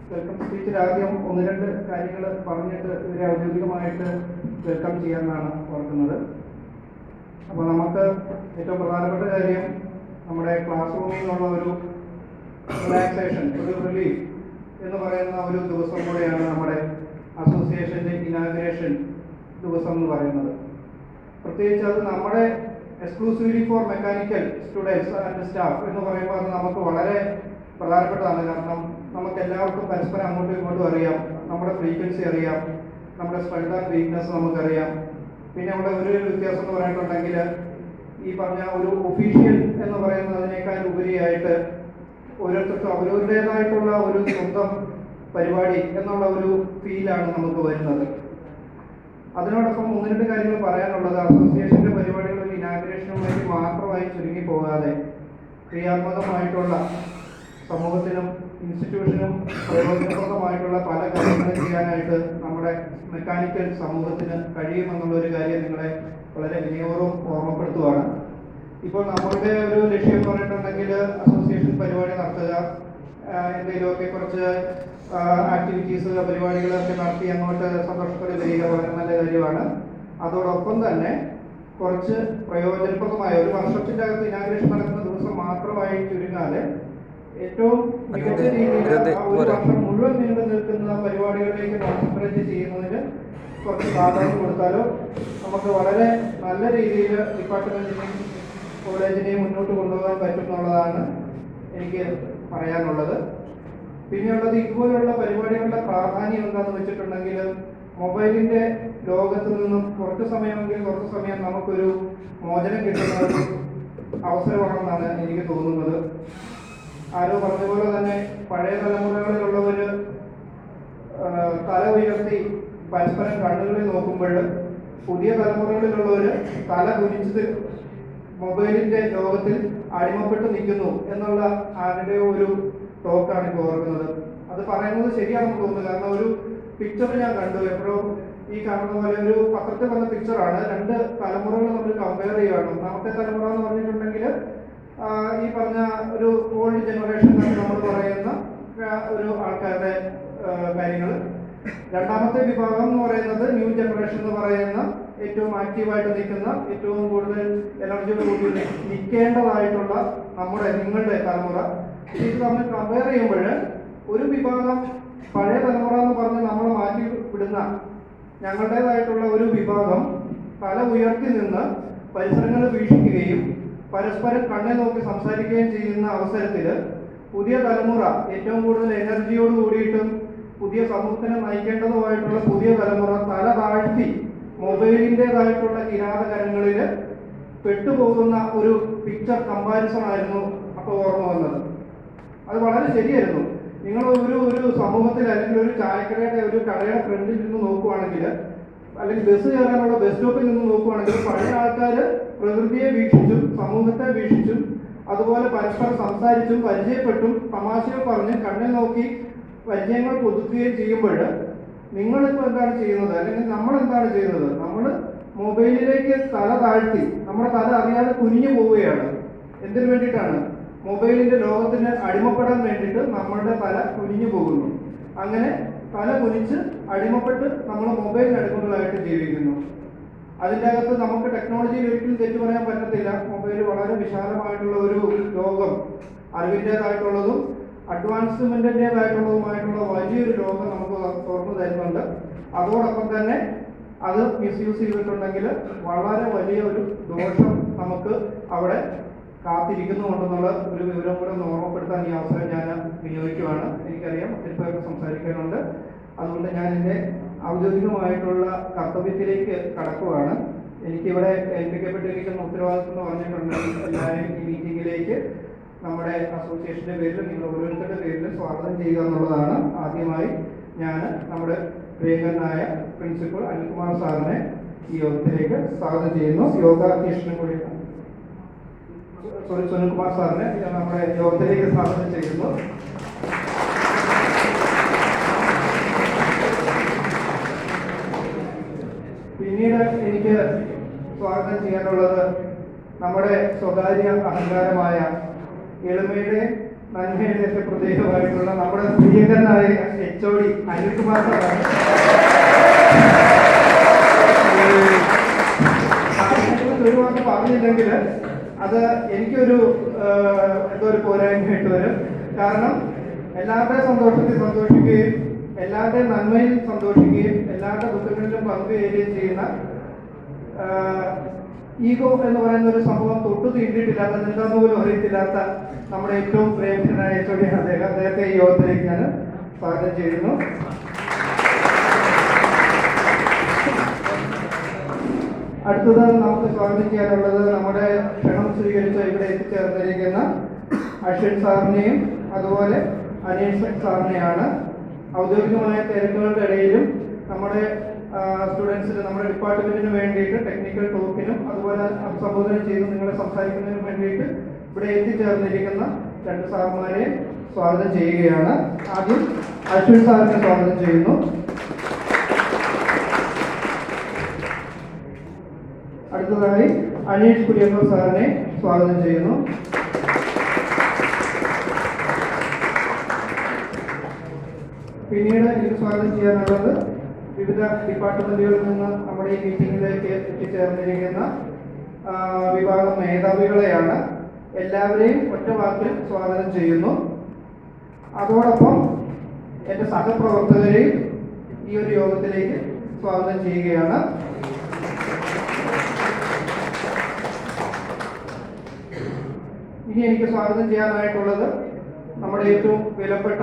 Welcome സ്പീച്ചിൽ ആദ്യം ഒന്ന് രണ്ട് കാര്യങ്ങൾ പറഞ്ഞിട്ട് ഇവരെ ഔദ്യോഗികമായിട്ട് വെൽക്കം ചെയ്യാമെന്നാണ് ഓർക്കുന്നത്. അപ്പോൾ നമുക്ക് ഏറ്റവും പ്രധാനപ്പെട്ട കാര്യം നമ്മുടെ ക്ലാസ് റൂമിൽ നിന്നുള്ള ഒരു റിലാക്സേഷൻ, ഒരു റിലീഫ് എന്ന് പറയുന്ന ഒരു ദിവസം കൂടെയാണ് നമ്മുടെ അസോസിയേഷൻ്റെ ഇനാഗ്രേഷൻ ദിവസം എന്ന് പറയുന്നത്. പ്രത്യേകിച്ച് അത് നമ്മുടെ exclusively for mechanical students and staff എന്ന് പറയുമ്പോൾ അത് നമുക്ക് വളരെ പ്രധാനപ്പെട്ടതാണ്. കാരണം നമുക്ക് എല്ലാവർക്കും പരസ്പരം അങ്ങോട്ടും ഇങ്ങോട്ടും അറിയാം, നമ്മുടെ ഫ്രീക്വൻസി അറിയാം, നമ്മുടെ സ്ട്രെങ്ത് ആൻഡ് വീക്ക്നെസ് നമുക്കറിയാം. പിന്നെ അവിടെ ഒരു വ്യത്യാസം എന്ന് പറഞ്ഞിട്ടുണ്ടെങ്കിൽ ഈ പറഞ്ഞ ഒരു ഒഫീഷ്യൽ എന്ന് പറയുന്നതിനേക്കാൾ ഉപരിയായിട്ട് ഓരോരുത്തർക്കും അവരവരുടേതായിട്ടുള്ള ഒരു സ്വന്തം പരിപാടി എന്നുള്ള ഒരു ഫീലാണ് നമുക്ക് വരുന്നത്. അതിനോടൊപ്പം ഒന്ന് രണ്ട് കാര്യങ്ങൾ പറയാനുള്ളത്, അസോസിയേഷൻ്റെ പരിപാടികളിൽ ഇനാഗ്രേഷനും വേണ്ടി മാത്രമായി ചുരുങ്ങി പോകാതെ ക്രിയാത്മകമായിട്ടുള്ള സമൂഹത്തിനും ഇൻസ്റ്റിറ്റ്യൂഷനും പ്രയോജനപ്രദമായിട്ടുള്ള പല കാര്യങ്ങളും ചെയ്യാനായിട്ട് നമ്മുടെ മെക്കാനിക്കൽ സമൂഹത്തിന് കഴിയുമെന്നുള്ളൊരു കാര്യം നിങ്ങളെ വളരെ വിനയപൂർവ്വം ഓർമ്മപ്പെടുത്തുകയാണ്. ഇപ്പോൾ നമ്മളുടെ ഒരു ലക്ഷ്യം എന്ന് പറഞ്ഞിട്ടുണ്ടെങ്കിൽ അസോസിയേഷൻ പരിപാടി നടത്തുക, എന്തെങ്കിലുമൊക്കെ കുറച്ച് ആക്ടിവിറ്റീസ് പരിപാടികളൊക്കെ നടത്തി അങ്ങോട്ട് സന്തോഷത്തോടെ വരിക വളരെ നല്ല കാര്യമാണ്. അതോടൊപ്പം തന്നെ കുറച്ച് പ്രയോജനപ്രദമായ ഒരു വർഷത്തിൻ്റെ അകത്ത് ഇനാഗ്രേഷൻ നടക്കുന്ന ദിവസം മാത്രമായി ചുരുങ്ങാതെ ഏറ്റവും മികച്ച രീതിയിൽ ഒരു വർഷം മുഴുവൻ നീണ്ടു നിൽക്കുന്ന പരിപാടികളിലേക്ക് കോൺസെൻട്രേറ്റ് ചെയ്യുന്നതിന് കുറച്ച് പ്രാധാന്യം കൊടുത്താലോ നമുക്ക് വളരെ നല്ല രീതിയിൽ ഡിപ്പാർട്ട്മെന്റിനെയും കോളേജിനെയും മുന്നോട്ട് കൊണ്ടുപോകാൻ പറ്റും എന്നുള്ളതാണ് എനിക്ക് പറയാനുള്ളത്. പിന്നെയുള്ളത്, ഇതുപോലുള്ള പരിപാടികളുടെ പ്രാധാന്യം എന്താണെന്ന് വെച്ചിട്ടുണ്ടെങ്കിൽ മൊബൈലിൻ്റെ ലോകത്ത് നിന്നും കുറച്ച് സമയം നമുക്കൊരു മോചനം കിട്ടുന്ന ഒരു അവസരമാണെന്നാണ് എനിക്ക് തോന്നുന്നത്. ആരോ പറഞ്ഞതുപോലെ തന്നെ പഴയ തലമുറകളിലുള്ളവർ തല ഉയർത്തി പരസ്പരം കണ്ണുകളിൽ നോക്കുമ്പോൾ പുതിയ തലമുറകളിലുള്ളവർ തല കുനിച്ചത് മൊബൈലിൻ്റെ ലോകത്തിൽ അടിമപ്പെട്ട് നിൽക്കുന്നു എന്നുള്ള ആരുടെ ഒരു ടോക്കാണ് ഇപ്പോൾ ഓർക്കുന്നത്. അത് പറയുന്നത് ശരിയാണെന്ന് തോന്നുന്നു. കാരണം ഒരു പിക്ചർ ഞാൻ കണ്ടു, എപ്പോഴും ഈ കാണുന്ന പോലെ ഒരു പത്രത്തിൽ വന്ന പിക്ചറാണ്. രണ്ട് തലമുറകൾ നമ്മൾ കമ്പയർ ചെയ്യുകയാണ്. ഒന്നാമത്തെ തലമുറ എന്ന് പറഞ്ഞിട്ടുണ്ടെങ്കിൽ ഈ പറഞ്ഞ ഒരു ഓൾഡ് ജനറേഷൻ എന്ന് നമ്മൾ പറയുന്ന ഒരു ആൾക്കാരുടെ കാര്യങ്ങൾ. രണ്ടാമത്തെ വിഭാഗം എന്ന് പറയുന്നത് ന്യൂ ജനറേഷൻ എന്ന് പറയുന്ന ഏറ്റവും ആക്റ്റീവായിട്ട് നിൽക്കുന്ന, ഏറ്റവും കൂടുതൽ എനർജിയോട് കൂടി നിൽക്കേണ്ടതായിട്ടുള്ള നിങ്ങളുടെ തലമുറ. ഇത് നമ്മൾ കമ്പയർ ചെയ്യുമ്പോൾ ഒരു വിഭാഗം പഴയ തലമുറ എന്ന് പറഞ്ഞ് നമ്മൾ മാറ്റി വിടുന്ന ഞങ്ങളുടേതായിട്ടുള്ള ഒരു വിഭാഗം തല ഉയർത്തി നിന്ന് പരിസരങ്ങൾ വീക്ഷിക്കുകയും പരസ്പരം കണ്ണെ നോക്കി സംസാരിക്കുകയും ചെയ്യുന്ന അവസരത്തിൽ പുതിയ തലമുറ ഏറ്റവും കൂടുതൽ എനർജിയോട് കൂടിയിട്ടും പുതിയ സമൂഹത്തിനെ നയിക്കേണ്ടതുമായിട്ടുള്ള പുതിയ തലമുറ തല താഴ്ത്തി മൊബൈലിൻ്റെതായിട്ടുള്ള കിരാതകരങ്ങളിൽ പെട്ടുപോകുന്ന ഒരു പിക്ചർ കമ്പാരിസൺ ആയിരുന്നു അപ്പോൾ ഓർമ്മ വന്നത്. അത് വളരെ ശരിയായിരുന്നു. നിങ്ങൾ ഒരു സമൂഹത്തിൽ അല്ലെങ്കിൽ ഒരു ചായക്കടയുടെ ഒരു കടയുടെ ഫ്രണ്ടിൽ നിന്ന് നോക്കുവാണെങ്കിൽ, അല്ലെങ്കിൽ ബസ് കയറാനുള്ള ബസ് സ്റ്റോപ്പിൽ നിന്ന് നോക്കുവാണെങ്കിൽ പഴയ ആൾക്കാർ പ്രകൃതിയെ വീക്ഷിച്ചും സമൂഹത്തെ വീക്ഷിച്ചും അതുപോലെ പരസ്പരം സംസാരിച്ചും പരിചയപ്പെട്ടും തമാശകൾ പറഞ്ഞ് കണ്ണിൽ നോക്കി പരിചയങ്ങൾ പുതുക്കുകയും ചെയ്യുമ്പോൾ നിങ്ങളിപ്പോൾ എന്താണ് ചെയ്യുന്നത്, അല്ലെങ്കിൽ നമ്മൾ എന്താണ് ചെയ്യുന്നത്? നമ്മൾ മൊബൈലിലേക്ക് തല താഴ്ത്തി നമ്മുടെ തല അറിയാതെ കുനിഞ്ഞു പോവുകയാണ്. എന്തിനു വേണ്ടിയിട്ടാണ്? മൊബൈലിൻ്റെ ലോകത്തിന് അടിമപ്പെടാൻ വേണ്ടിയിട്ട് നമ്മളുടെ തല കുനിഞ്ഞു പോകുന്നു. അങ്ങനെ തല കുനിച്ച് അടിമപ്പെട്ട് നമ്മൾ മൊബൈലിന് അടിമകളായിട്ട് ജീവിക്കുന്നു. അതിൻ്റെ അകത്ത് നമുക്ക് ടെക്നോളജിയിൽ ഒരിക്കലും തെറ്റു പറയാൻ പറ്റത്തില്ല. മൊബൈൽ വളരെ വിശാലമായിട്ടുള്ള ഒരു ലോകം, അറിവിൻ്റേതായിട്ടുള്ളതും അഡ്വാൻസ്മെൻറ്റിൻ്റേതായിട്ടുള്ളതുമായിട്ടുള്ള വലിയൊരു ലോകം നമുക്ക് തുറന്നു തരുന്നുണ്ട്. അതോടൊപ്പം തന്നെ അത് മിസ്യൂസ് ചെയ്തിട്ടുണ്ടെങ്കിൽ വളരെ വലിയ ഒരു ദോഷം നമുക്ക് അവിടെ കാത്തിരിക്കുന്നുണ്ടെന്നുള്ള ഒരു വിവരം കൂടെ ഒന്ന് ഓർമ്മപ്പെടുത്താൻ ഈ അവസരം ഞാൻ വിനിയോഗിക്കുവാണ്. എനിക്കറിയാം ഒത്തിരി പേർക്ക് സംസാരിക്കാനുണ്ട്. അതുകൊണ്ട് ഞാൻ എൻ്റെ ഔദ്യോഗികമായിട്ടുള്ള കർത്തവ്യത്തിലേക്ക് കടക്കുകയാണ്. എനിക്കിവിടെ ഏൽപ്പിക്കപ്പെട്ടിരിക്കുന്ന ഉത്തരവാദിത്വം എന്ന് പറഞ്ഞിട്ടുണ്ടെങ്കിൽ എല്ലാവരും ഈ മീറ്റിങ്ങിലേക്ക് നമ്മുടെ അസോസിയേഷൻ്റെ പേരിൽ നിങ്ങൾ ഓരോരുത്തരുടെ പേരിൽ സ്വാഗതം ചെയ്യുക എന്നുള്ളതാണ്. ആദ്യമായി ഞാൻ നമ്മുടെ പ്രിയങ്കരനായ പ്രിൻസിപ്പൽ അനിൽകുമാർ സാറിനെ ഈ യോഗത്തിലേക്ക് സ്വാഗതം ചെയ്യുന്നു. യോഗ അധ്യക്ഷനും കൂടി സുനിൽകുമാർ സാറിനെ നമ്മുടെ യോഗത്തിലേക്ക് സ്വാഗതം ചെയ്യുന്നു. പിന്നീട് എനിക്ക് സ്വാഗതം ചെയ്യാനുള്ളത് നമ്മുടെ സ്വകാര്യ അഹങ്കാരമായ എളിമയുടെ നന്മയുടെ പ്രത്യേകമായിട്ടുള്ള നമ്മുടെ പ്രിയങ്കരനായ HOD അനിൽകുമാർ സാറാണ്. ഒരു വാക്ക് പറഞ്ഞില്ലെങ്കിൽ അത് എനിക്കൊരു എന്തോ ഒരു പോരായ്മയായിട്ട് വരും. കാരണം എല്ലാവരുടെയും സന്തോഷത്തിൽ സന്തോഷിക്കുകയും എല്ലാവരുടെയും നന്മയിൽ സന്തോഷിക്കുകയും എല്ലാവരുടെ ദുഃഖങ്ങളിലും പങ്കുചേരുകയും ചെയ്യുന്ന ഈഗോ എന്ന് പറയുന്ന ഒരു സംഭവം തൊട്ടു തീണ്ടിയിട്ടില്ലാത്ത, എന്താന്ന് പോലും അറിയത്തില്ലാത്ത നമ്മുടെ ഏറ്റവും പ്രിയങ്കരനായ HOD അദ്ദേഹത്തെ ഈ യോഗത്തിലേക്ക് ഞാൻ സ്വാഗതം ചെയ്യുന്നു. അടുത്തത് നമുക്ക് സ്വാഗതം ചെയ്യാനുള്ളത് നമ്മുടെ ക്ഷണം സ്വീകരിച്ച് ഇവിടെ എത്തിച്ചേർന്നിരിക്കുന്ന അശ്വിൻ സാറിനെയും അതുപോലെ അനീഷ് സാറിനെയാണ്. ഔദ്യോഗികമായ തിരക്കുകളുടെ ഇടയിലും നമ്മുടെ സ്റ്റുഡൻസിന്, നമ്മുടെ ഡിപ്പാർട്ട്മെന്റിന് വേണ്ടിയിട്ട് ടെക്നിക്കൽ ടോക്കിനും അതുപോലെ അഭിസംബോധന ചെയ്ത് നിങ്ങളെ സംസാരിക്കുന്നതിനും വേണ്ടിയിട്ട് ഇവിടെ എത്തിച്ചേർന്നിരിക്കുന്ന രണ്ട് സാറുമാരെ സ്വാഗതം ചെയ്യുകയാണ്. ആദ്യം അശ്വിൻ സാറിനെ സ്വാഗതം ചെയ്യുന്നു. അടുത്തതായി അനീഷ് കുര്യപ്പ സാറിനെ സ്വാഗതം ചെയ്യുന്നു. പിന്നീട് എനിക്ക് സ്വാഗതം ചെയ്യാനുള്ളത് വിവിധ ഡിപ്പാർട്ട്മെന്റുകളിൽ നിന്ന് നമ്മുടെ ഈ മീറ്റിംഗിലേക്ക് എത്തിച്ചേർന്നിരിക്കുന്ന വിഭാഗം മേധാവികളെയാണ്. എല്ലാവരെയും ഒറ്റ വാക്കിൽ സ്വാഗതം ചെയ്യുന്നു. അതോടൊപ്പം എൻ്റെ സഹപ്രവർത്തകരെയും ഈ ഒരു യോഗത്തിലേക്ക് സ്വാഗതം ചെയ്യുകയാണ്. ഇനി എനിക്ക് സ്വാഗതം ചെയ്യാനായിട്ടുള്ളത് നമ്മുടെ ഏറ്റവും വിലപ്പെട്ട,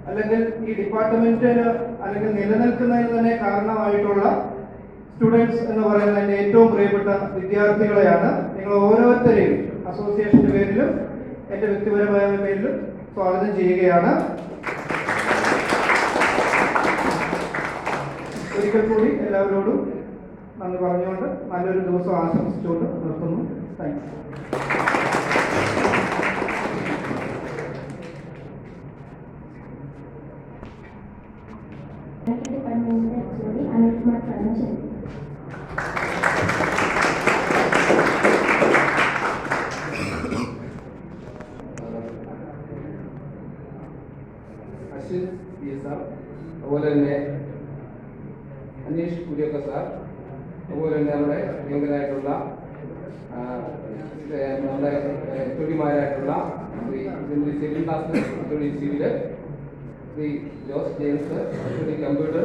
അല്ലെങ്കിൽ ഈ ഡിപ്പാർട്ട്മെന്റിന് അല്ലെങ്കിൽ നിലനിൽക്കുന്നതിന് തന്നെ കാരണമായിട്ടുള്ള സ്റ്റുഡൻസ് എന്ന് പറയുന്ന എൻ്റെ ഏറ്റവും പ്രിയപ്പെട്ട വിദ്യാർത്ഥികളെയാണ്. നിങ്ങൾ ഓരോരുത്തരെയും അസോസിയേഷന്റെ പേരിലും എൻ്റെ വ്യക്തിപരമായ പേരിലും സ്വാഗതം ചെയ്യുകയാണ്. ഒരിക്കൽ കൂടി എല്ലാവരോടും നന്ദി പറഞ്ഞുകൊണ്ട് നല്ലൊരു ദിവസം ആശംസിച്ചുകൊണ്ട് നിർത്തുന്നു. Thank you. ഡിപ്പാർട്ട്മെന്റിന്റെ HOD അനിൽകുമാർ സാറിനെ ക്ഷണിക്കുന്നു. അശ്വിൻ PS സാർ, അതുപോലെ തന്നെ അനീഷ് കുര്യപ്പ സാർ, അതുപോലെ തന്നെ നമ്മുടെ പ്രിയങ്കരായിട്ടുള്ള നമ്മുടെ HODമാരായിട്ടുള്ള Shri Sebin Das HOD civil, Shri Jose James HOD computer,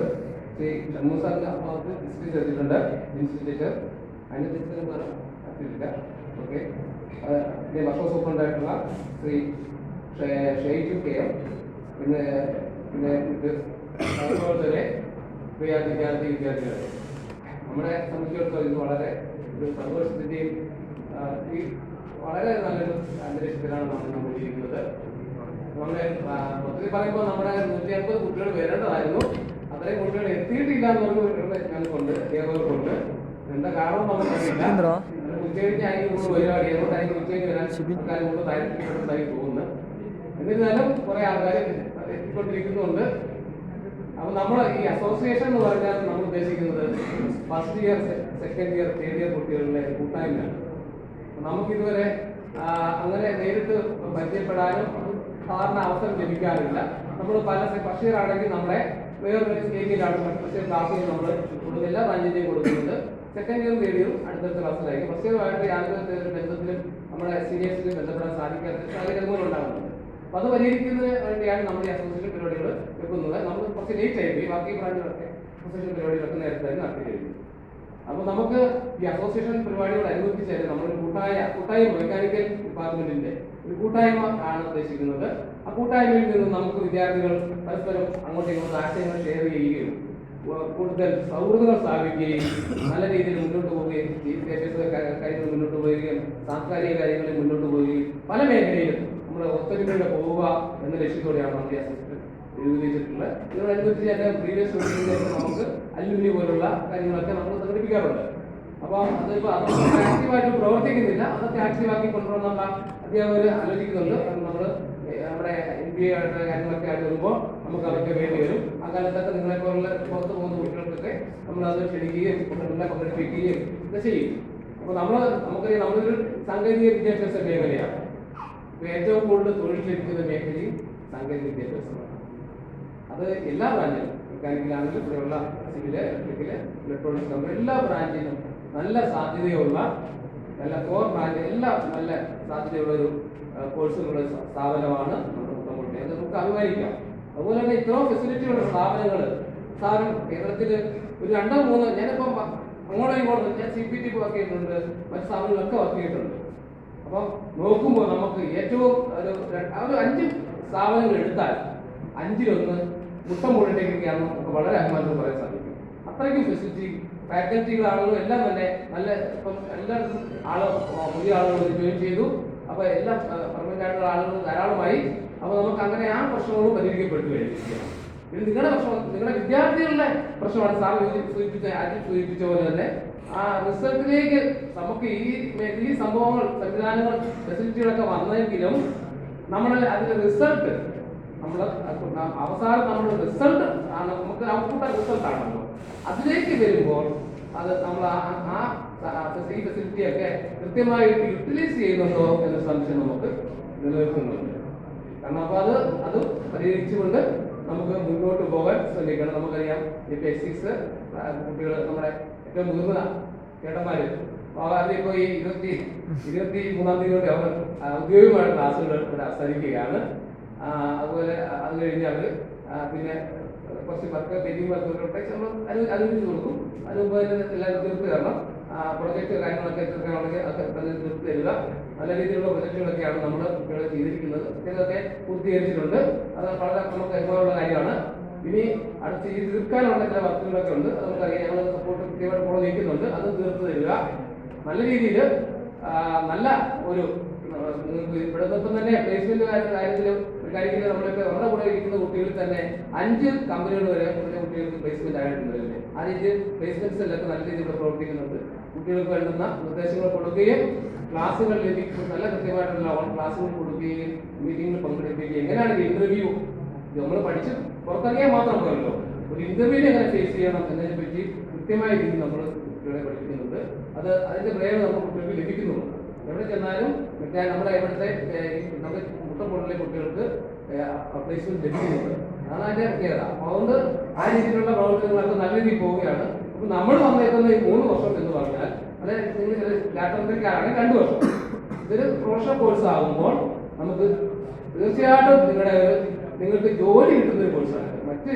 Shri Shammu സാറിൻ്റെ ഭാഗത്ത് ഡിസ്ട്രിക്ട് ചെയ്തിട്ടുണ്ട്, ഇൻസ്റ്റിറ്റ്യൂട്ടർ അതിൻ്റെ ഡിസ്റ്റിലും എത്തിയിട്ടില്ല. ഓക്കെ, പിന്നെ വർഷ സൂപ്രണ്ടായിട്ടുള്ള ശ്രീ ഷെയ്ജു KM, പിന്നെ അതുപോലെ തന്നെ വിദ്യാർത്ഥികൾ നമ്മളെ സംബന്ധിച്ചിടത്തോളം ഇത് വളരെ ഒരു സന്തോഷത്തിൻ്റെയും ഈ വളരെ നല്ലൊരു അന്തരീക്ഷത്തിലാണ് നമ്മൾ ഇരിക്കുന്നത്. നമ്മുടെ ഒത്തിരി പറയുമ്പോൾ നമ്മുടെ 150 കുട്ടികൾ വരേണ്ടതായിരുന്നു. അത്രയും കുട്ടികൾ എത്തിയിട്ടില്ല എന്നവർക്ക് ഞങ്ങൾക്കുണ്ട്, അധ്യാപകർക്കുണ്ട്. എന്താ കാരണം നമുക്കറിയില്ല. ഉച്ചകഴിഞ്ഞായിരിക്കും കൂടുതൽ പരിപാടി, അതുകൊണ്ടായിരിക്കും ഉച്ചകഴിഞ്ഞ് വരാൻ ആൾക്കാർ കൂടുതൽ താല്പര്യപ്പെട്ടതായി തോന്നുന്നു. എന്നിരുന്നാലും കുറെ ആൾക്കാർ എത്തിക്കൊണ്ടിരിക്കുന്നുണ്ട്. അപ്പോൾ നമ്മൾ ഈ അസോസിയേഷൻ എന്ന് പറഞ്ഞാൽ നമ്മൾ ഉദ്ദേശിക്കുന്നത് first year, second year, third year കുട്ടികളുടെ കൂട്ടായ്മയാണ്. നമുക്കിതുവരെ അങ്ങനെ നേരിട്ട് പരിചയപ്പെടാനും സാധാരണ അവസരം ലഭിക്കാറില്ല. നമ്മൾ പല ഫസ്റ്റ് ഇയർ ആണെങ്കിൽ നമ്മളെ വേറൊരു ഏരിയയിലാണ് ഫസ്റ്റ് ഇയർ ക്ലാസ്സിൽ നമ്മൾ എല്ലാ ബ്രാഞ്ചിൻ്റെയും കൊടുക്കുന്നത്. സെക്കൻഡ് ഇയറും തേർഡ് ഇയറും അടുത്തടുത്ത ക്ലാസ്സിലായിരിക്കും. ഫസ്റ്റ് ഇയറുമായിട്ട് യാതൊരു ബന്ധത്തിലും നമ്മുടെ സീനിയേഴ്സിനും ബന്ധപ്പെടാൻ സാധിക്കാത്ത സാഹചര്യങ്ങളും ഉണ്ടാകുന്നുണ്ട്. അപ്പോൾ അത് പരിഹരിക്കുന്നതിന് വേണ്ടിയാണ് നമ്മൾ ഈ അസോസിയേഷൻ പരിപാടികൾ വെക്കുന്നത്. നമ്മൾ കുറച്ച് ലേറ്റ് ആയിപ്പോയി, ബാക്കി ബ്രാഞ്ചുകളൊക്കെ അസോസിയേഷൻ പരിപാടികളൊക്കെ നേരത്തെ തന്നെ നടത്തി കഴിഞ്ഞു. അപ്പോൾ നമുക്ക് ഈ അസോസിയേഷൻ പരിപാടിയോടനുബന്ധിച്ച് നമ്മളൊരു കൂട്ടായ്മ മെക്കാനിക്കൽ ഡിപ്പാർട്ട്മെന്റിന്റെ ഒരു കൂട്ടായ്മ ആണ് ഉദ്ദേശിക്കുന്നത്. ആ കൂട്ടായ്മയിൽ നിന്ന് നമുക്ക് വിദ്യാർത്ഥികൾ പരസ്പരം അങ്ങോട്ടും ഇങ്ങോട്ടും ആശയങ്ങൾ ഷെയർ ചെയ്യുകയും കൂടുതൽ സൗഹൃദങ്ങൾ സ്ഥാപിക്കുകയും നല്ല രീതിയിൽ മുന്നോട്ട് പോവുകയും വിദ്യാഭ്യാസ കാര്യങ്ങൾ മുന്നോട്ട് പോവുകയും സാംസ്കാരിക കാര്യങ്ങളിൽ മുന്നോട്ട് പോവുകയും പല മേഖലയിലും നമ്മൾ ഒത്തൊരുമയോടെ പോവുക എന്ന ലക്ഷ്യത്തോടെയാണ് നമ്മൾ ഈ അസോസിയേഷൻ രൂപീകരിച്ചിട്ടുള്ളത്. ഇതിനോടനുബന്ധിച്ച് എൻ്റെ പ്രീവിയസ് നമുക്ക് അലുമിനി പോലുള്ള കാര്യങ്ങളൊക്കെ നമ്മൾ സംഘടിപ്പിക്കാറുണ്ട്. അപ്പോൾ അതിപ്പോൾ അതൊക്കെ ആക്റ്റീവായിട്ട് പ്രവർത്തിക്കുന്നില്ല, അതൊക്കെ ആക്റ്റീവാക്കി കൊണ്ടുവന്നുള്ള അധ്യാപകർ ആലോചിക്കുന്നുണ്ട്. നമ്മൾ നമ്മുടെ MBA കാര്യങ്ങളൊക്കെ ആയിട്ട് വരുമ്പോൾ നമുക്ക് അതൊക്കെ വേണ്ടി വരും. ആ കാലത്തൊക്കെ നിങ്ങളെപ്പോലുള്ള പുറത്ത് പോകുന്ന കുട്ടികൾക്കൊക്കെ നമ്മളത് ക്ഷണിക്കുകയും കുട്ടികളെ പങ്കെടുപ്പിക്കുകയും ഒക്കെ ചെയ്യും. അപ്പോൾ നമ്മളൊരു സാങ്കേതിക വിദ്യാഭ്യാസ മേഖലയാണ്. ഏറ്റവും കൂടുതൽ തൊഴിൽ ലഭിക്കുന്ന മേഖലയും സാങ്കേതിക വിദ്യാഭ്യാസമാണ്. അത് എല്ലാ ബ്രാഞ്ചിലും, മെക്കാനിക്കലാണെങ്കിലും ഇവിടെയുള്ള സിവില്, ഇലക്ട്രിക്കല്, ഇലക്ട്രോണിക്സ്, എല്ലാ ബ്രാഞ്ചിലും നല്ല സാധ്യതയുള്ള, നല്ല കോർ ബ്രാഞ്ച് എല്ലാം നല്ല സാധ്യതയുള്ള ഒരു കോഴ്സുകളുടെ സ്ഥാപനമാണ് നമ്മുടെ മുട്ടംകുളത്തി. അത് നമുക്ക് അഭിമാനിക്കാം. അതുപോലെ തന്നെ ഇത്രയും ഫെസിലിറ്റിയുള്ള സ്ഥാപനങ്ങൾ കേരളത്തിൽ ഒരു 2-3, ഞാനിപ്പം അങ്ങോട്ടും ഞാൻ CPT വർക്ക് ചെയ്തിട്ടുണ്ട്, മറ്റു സ്ഥാപനങ്ങളൊക്കെ വർക്ക് ചെയ്തിട്ടുണ്ട്. അപ്പം നോക്കുമ്പോൾ നമുക്ക് ഏറ്റവും ഒരു 5 സ്ഥാപനങ്ങൾ എടുത്താൽ 5-1 മുട്ടം പോളിടെക്നിക്കാണെന്ന് നമുക്ക് വളരെ അഭിമാനത്തോടെ പറയാൻ സാധിക്കും. അത്രയ്ക്കും ഫെസിലിറ്റി, ഫാക്കൽറ്റികളാണെങ്കിലും എല്ലാം തന്നെ നല്ല, ഇപ്പം എല്ലായിടത്തും പുതിയ ആളുകൾ ജോയിൻ ചെയ്തു. അപ്പോൾ എല്ലാം പെർമനന്റ് ആയിട്ടുള്ള ആളുകൾ ധാരാളമായി. അപ്പോൾ നമുക്ക് അങ്ങനെ ആ പ്രശ്നങ്ങളും പരിഹരിക്കപ്പെട്ടു കഴിഞ്ഞിരിക്കുകയാണ്. ഇത് നിങ്ങളുടെ പ്രശ്നം, നിങ്ങളുടെ വിദ്യാർത്ഥികളുടെ പ്രശ്നമാണ്. സാർ സൂചിപ്പിച്ച പോലെ തന്നെ ആ റിസൾട്ടിലേക്ക് നമുക്ക് ഈ സംഭവങ്ങൾ, സംവിധാനങ്ങൾ, ഫെസിലിറ്റികളൊക്കെ വന്നെങ്കിലും നമ്മൾ അതിന്റെ റിസൾട്ട്, നമ്മൾ അവസാനം നമ്മുടെ റിസൾട്ട് ആണ്, നമുക്ക് ഔട്ട്പുട്ട് റിസൾട്ട് ആണല്ലോ. അതിലേക്ക് വരുമ്പോൾ അത് നമ്മൾ ഈ ഫെസിലിറ്റിയൊക്കെ കൃത്യമായിട്ട് യൂട്ടിലൈസ് ചെയ്യുന്നുണ്ടോ എന്ന സംശയം നമുക്ക് നിലനിൽക്കുന്നുണ്ട്. കാരണം അപ്പോൾ അത് പരിഹരിച്ചുകൊണ്ട് നമുക്ക് മുന്നോട്ട് പോകാൻ ശ്രമിക്കണം. നമുക്കറിയാം ഇപ്പോൾ S6 കുട്ടികൾ, നമ്മുടെ ഏറ്റവും മുതിർന്ന ചേട്ടന്മാര് അതിപ്പോൾ ഈ 23-ാം തീയതി അവർ ഔദ്യോഗികമായിട്ട് ക്ലാസ്സുകൾ ഇവിടെ അവസാനിക്കുകയാണ്. അതുപോലെ അത് കഴിഞ്ഞ് അവർ പിന്നെ കുറച്ച് വർക്ക്, പെയിന്റിംഗ് വർക്കുകളൊക്കെ അനുവദിച്ചു കൊടുക്കും. അതിന് മുമ്പ് തന്നെ എല്ലാവരും തീർത്ത് തരണം. പ്രൊജക്ട് കാര്യങ്ങളൊക്കെ തീർക്കാനുണ്ടെങ്കിൽ അതൊക്കെ തന്നെ തീർത്ത് തരിക. നല്ല രീതിയിലുള്ള പ്രൊജക്ടുകളൊക്കെയാണ് നമ്മൾ കുട്ടികളെ ചെയ്തിരിക്കുന്നത്. ഇതൊക്കെ പൂർത്തീകരിച്ചിട്ടുണ്ട്. അത് വളരെ നമുക്ക് അനുഭവമുള്ള കാര്യമാണ്. ഇനി അടുത്ത് ഈ തീർക്കാനുള്ള ചില വർക്കുകളൊക്കെ ഉണ്ട്. അത് നമുക്കറിയാം, ഞങ്ങൾ സപ്പോർട്ട് കൃത്യമായിട്ട് ഫോളോ ചെയ്യുന്നുണ്ട്. അത് തീർത്ത് തരിക. നല്ല രീതിയിൽ നല്ല ഒരു ഇവിടെ നിന്നിപ്പം തന്നെ പ്ലേസ്മെന്റ് കാര്യത്തിലും നമ്മളിപ്പോൾ നമ്മുടെ കൂടെ ഇരിക്കുന്ന കുട്ടികളിൽ തന്നെ 5 കമ്പനികൾ വരെ കുട്ടികൾക്ക് പ്ലേസ്മെന്റ് ആയിട്ടുണ്ട്. ആ രീതിയിൽ പ്ലേസ്മെന്റ്സ് എല്ലാം നല്ല രീതിയിൽ പ്രവർത്തിക്കുന്നുണ്ട്. കുട്ടികൾക്ക് വേണ്ടുന്ന നിർദ്ദേശങ്ങൾ കൊടുക്കുകയും ക്ലാസ്സുകൾ ലഭിക്കും, നല്ല കൃത്യമായിട്ടുള്ള ക്ലാസ്സുകൾ കൊടുക്കുകയും മീറ്റിംഗിൽ പങ്കെടുക്കുകയും, എങ്ങനെയാണ് ഇന്റർവ്യൂ നമ്മൾ പഠിച്ച് പുറത്തിറങ്ങിയാൽ മാത്രം പോരല്ലോ, ഒരു ഇന്റർവ്യൂവിനെ എങ്ങനെ ഫേസ് ചെയ്യണം എന്നതിനെ പറ്റി കൃത്യമായ രീതിയിൽ നമ്മൾ കുട്ടികളെ പഠിപ്പിക്കുന്നുണ്ട്. അതിന്റെ പ്രയോജനം നമുക്ക് കുട്ടികൾക്ക് ലഭിക്കുന്നുണ്ട്. എവിടെ ചെന്നാലും നമ്മുടെ ഇവിടുത്തെ നമ്മുടെ മുട്ടംകുളത്തിലെ കുട്ടികൾക്ക് പ്ലേസ്മെന്റ് ലഭിക്കുന്നുണ്ട്. അതാണ് അതിന്റെ പ്രത്യേകത. അതുകൊണ്ട് ആ രീതിയിലുള്ള പ്രവർത്തനങ്ങളൊക്കെ നല്ല രീതിയിൽ പോവുകയാണ്. അപ്പൊ നമ്മൾ വന്നേക്കുന്ന ഈ 3 വർഷം എന്ന് പറഞ്ഞാൽ, അതായത് നിങ്ങൾ ചില ലാറ്റററിക്കാരാണെങ്കിൽ 2 വർഷം, ഇതൊരു പ്രൊഫഷണൽ കോഴ്സ് ആകുമ്പോൾ നമുക്ക് തീർച്ചയായിട്ടും നിങ്ങൾക്ക് ജോലി കിട്ടുന്ന ഒരു കോഴ്സാണ്.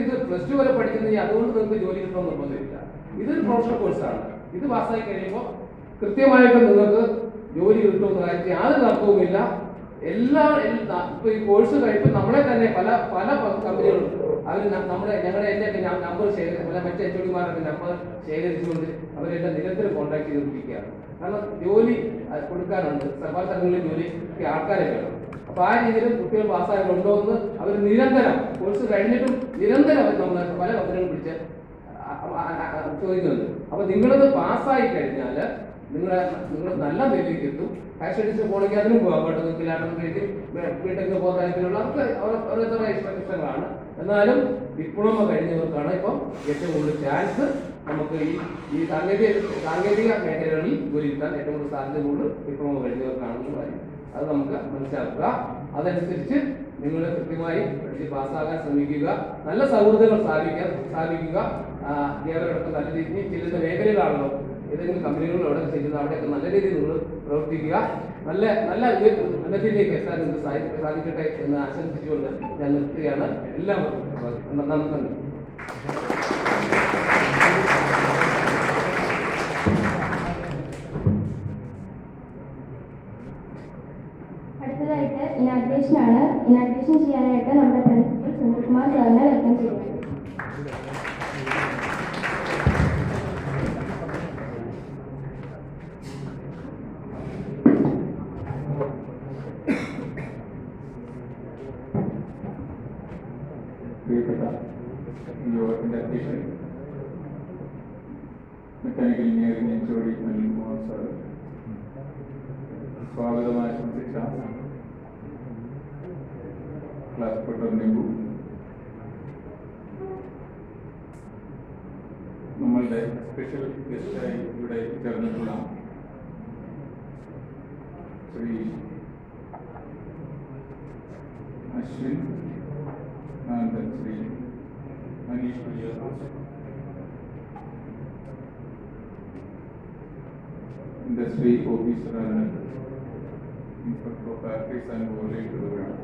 ഇത് +2 വരെ പഠിക്കുന്നത് അതുകൊണ്ട് നിങ്ങൾക്ക് ജോലി കിട്ടണമെന്ന് നിർബന്ധമില്ല. ഇതൊരു പ്രൊഫഷണൽ കോഴ്സാണ്. ഇത് പാസ്സായി കഴിയുമ്പോൾ കൃത്യമായിട്ട് നിങ്ങൾക്ക് ജോലി കിട്ടുമെന്ന കാര്യത്തിൽ യാതൊരു തർക്കവുമില്ല. ഇപ്പൊ ഈ കോഴ്സ് കഴിയുമ്പോൾ നമ്മളെ തന്നെ പല കമ്പനികളും അവർ ഞങ്ങളുടെ നമ്പർ മറ്റേ HOD-മാരുടെ നമ്പർ ശേഖരിച്ചുകൊണ്ട് അവരെല്ലാം നിരന്തരം കോൺടാക്ട് ചെയ്തുകൊണ്ടിരിക്കുകയാണ്. കാരണം ജോലി കൊടുക്കാനുണ്ട്, സർക്കാർ സ്ഥലങ്ങളിൽ ജോലിക്ക് ആൾക്കാരെ വേണം. അപ്പൊ ആ രീതിയിൽ കുട്ടികൾ പാസ്സായിട്ടുണ്ടോ എന്ന് അവർ നിരന്തരം, കോഴ്സ് കഴിഞ്ഞിട്ടും നിരന്തരം അവർ നമ്മൾ പല കമ്പനികളും പിടിച്ച് ചോദിക്കുന്നുണ്ട്. അപ്പൊ നിങ്ങളത് പാസ്സായി കഴിഞ്ഞാൽ നിങ്ങൾ നല്ല നിലയിലേക്ക് എത്തും. ഹയർ സ്റ്റഡീസ് പോകണമെങ്കിൽ അതിനും പോകാം. കേട്ടോ, നിങ്ങൾക്ക് ലാറ്ററൽ വീട്ടിലേക്ക് പോകാൻ താല്പര്യമുള്ള ഓരോരുത്തരുടെ ഇഷ്ടങ്ങളാണ്. എന്നാലും ഡിപ്ലോമ കഴിഞ്ഞവർക്കാണ് ഇപ്പം ഏറ്റവും കൂടുതൽ ചാൻസ്. നമുക്ക് ഈ സാങ്കേതിക മേഖലകളിൽ ജോലി കിട്ടാൻ ഏറ്റവും കൂടുതൽ സാധ്യത കൂടുതൽ ഡിപ്ലോമ കഴിഞ്ഞവർക്കാണെന്ന് പറയും. അത് നമുക്ക് മനസ്സിലാക്കുക. അതനുസരിച്ച് നിങ്ങൾ കൃത്യമായി പഠിച്ച് പാസ്സാകാൻ ശ്രമിക്കുക. നല്ല സൗഹൃദങ്ങൾ സ്ഥാപിക്കുക. അധ്യാപകരോടൊക്കെ നല്ല രീതിയിൽ ചെല്ലുന്ന മേഖലകളാണല്ലോ, ഏതെങ്കിലും കമ്പനികളിൽ അവിടെ ചെയ്യുന്നത്, അവിടെയൊക്കെ നല്ല രീതിയിൽ നിങ്ങൾ പ്രവർത്തിക്കുക. നല്ല ഉന്നതിയിലേക്ക് എത്താൻ നിങ്ങൾക്ക് സാധിക്കട്ടെ എന്ന് ആശംസിച്ചുകൊണ്ട് ഞാൻ നിർത്തുകയാണ്. എല്ലാവർക്കും നന്ദി. അടുത്തതായിട്ട് ഇനാഗ്രേഷൻ ചെയ്യാനായിട്ട് നമ്മുടെ പ്രിൻസിപ്പൽ സുനിൽകുമാർ സാറിനെ വെൽക്കം ചെയ്യുന്നു. പ്രിയപ്പെട്ട യോഗത്തിന്റെ അധ്യക്ഷൻ mechanical engineering HOD Anilkumar sir, സ്വാഗതം ആശംസിച്ച ക്ലാസ് പ്രൊഫസർ നെബു, നമ്മളുടെ സ്പെഷ്യൽ ഗസ്റ്റായി ഇവിടെ ചേർന്നിട്ടുള്ള Shri Ashwin and Sri Manish Piyas, Industry Officer and Inspector of Factories and Quality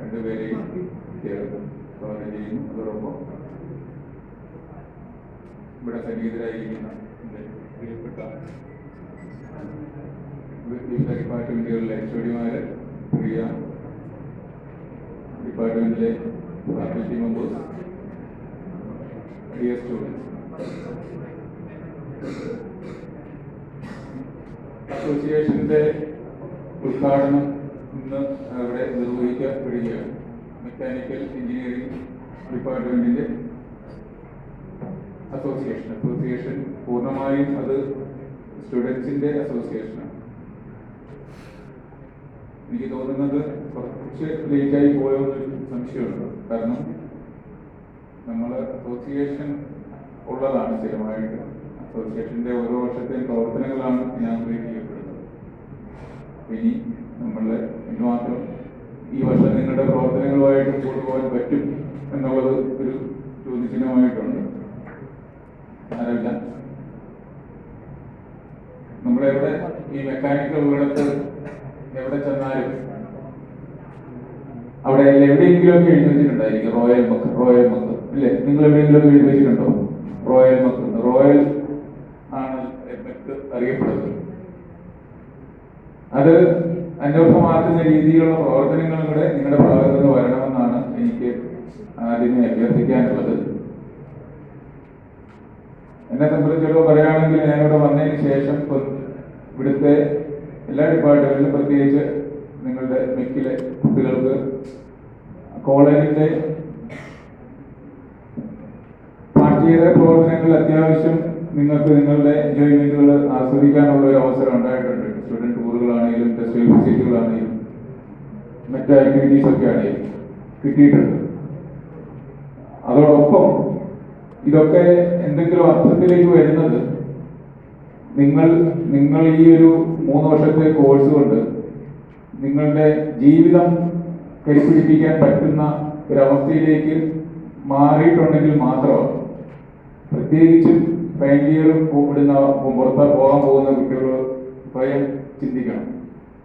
രണ്ടുപേരെയും സ്വാഗതം ചെയ്യുന്നു. അതോടൊപ്പം ഇവിടെ സന്നിഹിതരായിരിക്കുന്ന എൻ്റെ പ്രിയപ്പെട്ട വിവിധ ഡിപ്പാർട്ട്മെൻറ്റുകളിലെ HOD-മാർ, പ്രിയ ഡിപ്പാർട്ട്മെൻറ്റിലെ ഫാക്കൽറ്റി മെമ്പേഴ്സ്, ഡിയർ സ്റ്റുഡൻസ്, അസോസിയേഷൻ്റെ ഉദ്ഘാടനം ഇന്ന് അവിടെ നിർവഹിക്കപ്പെടുകയാണ്. മെക്കാനിക്കൽ എഞ്ചിനീയറിംഗ് ഡിപ്പാർട്ട്മെൻറ്റിൻ്റെ അസോസിയേഷൻ പൂർണ്ണമായും അത് സ്റ്റുഡൻസിൻ്റെ അസോസിയേഷനാണ്. എനിക്ക് തോന്നുന്നത് കുറച്ച് ലേറ്റായി പോയോ എന്നൊരു സംശയമുണ്ട്. കാരണം നമ്മൾ അസോസിയേഷൻ ഉള്ളതാണ് സ്ഥിരമായിട്ട്. അസോസിയേഷൻ്റെ ഓരോ വർഷത്തെയും പ്രവർത്തനങ്ങളാണ് ഞാൻ ബ്രീഫ് ചെയ്യപ്പെടുന്നത്. ഇനി നമ്മൾ എന്തുമാത്രം ഈ വർഷം നിങ്ങളുടെ പ്രവർത്തനങ്ങളുമായിട്ട് കൊണ്ടുപോകാൻ പറ്റും എന്നുള്ളത് ഒരു ചോദ്യചിഹ്നമായിട്ടുണ്ട്. അതല്ല, നമ്മളെവിടെ ഈ മെക്കാനിക്കൽ ഉള്ളിടത്ത് എവിടെ ചെന്നാലും അവിടെ എവിടെയെങ്കിലുമൊക്കെ എഴുതി വെച്ചിട്ടുണ്ടായിരിക്കും റോയൽ മക്ക് ഇല്ലേ? നിങ്ങൾ എവിടെയെങ്കിലും എഴുതി വെച്ചിട്ടുണ്ടോ? റോയൽ ആണ് മെക്ക് അറിയപ്പെടുന്നത്. അത് അന്വർത്ഥമാക്കുന്ന രീതിയിലുള്ള പ്രവർത്തനങ്ങളും കൂടെ നിങ്ങളുടെ ഭാഗത്ത് നിന്ന് വരണമെന്നാണ് എനിക്ക് ആദ്യമേ അഭ്യർത്ഥിക്കാനുള്ളത്. എന്നെ സംബന്ധിച്ചിടത്തോളം പറയുകയാണെങ്കിൽ ഞാനിവിടെ വന്നതിന് ശേഷം ഇവിടുത്തെ എല്ലാ ഡിപ്പാർട്ട്മെന്റിലും പ്രത്യേകിച്ച് നിങ്ങളുടെ മെക്കിലെ കുട്ടികൾക്ക് കോളേജിന്റെ പാഠ്യേതര പ്രവർത്തനങ്ങളിൽ അത്യാവശ്യം നിങ്ങൾക്ക് നിങ്ങളുടെ എൻജോയ്മെന്റുകൾ ആസ്വദിക്കാനുള്ള ഒരു അവസരം ഉണ്ടായിട്ടുണ്ട്. സ്റ്റുഡന്റ് ടൂറുകളാണെങ്കിലും ഇൻഡസ്ട്രിയൽ വിസിറ്റുകളാണെങ്കിലും മറ്റു ആക്ടിവിറ്റീസ് ഒക്കെ ആണെങ്കിലും കിട്ടിയിട്ടുണ്ട്. അതോടൊപ്പം ഇതൊക്കെ എന്തെങ്കിലും അർത്ഥത്തിലേക്ക് വരുന്നത് നിങ്ങൾ ഈ ഒരു 3 വർഷത്തെ കോഴ്സ് കൊണ്ട് നിങ്ങളുടെ ജീവിതം കൈപിടിപ്പിക്കാൻ പറ്റുന്ന ഒരവസ്ഥയിലേക്ക് മാറിയിട്ടുണ്ടെങ്കിൽ മാത്രമാണ്. പ്രത്യേകിച്ചും ഫൈനൽ ഇയർ പുറത്ത് പോകാൻ പോകുന്ന കുട്ടികൾ സ്വയം ചിന്തിക്കണം.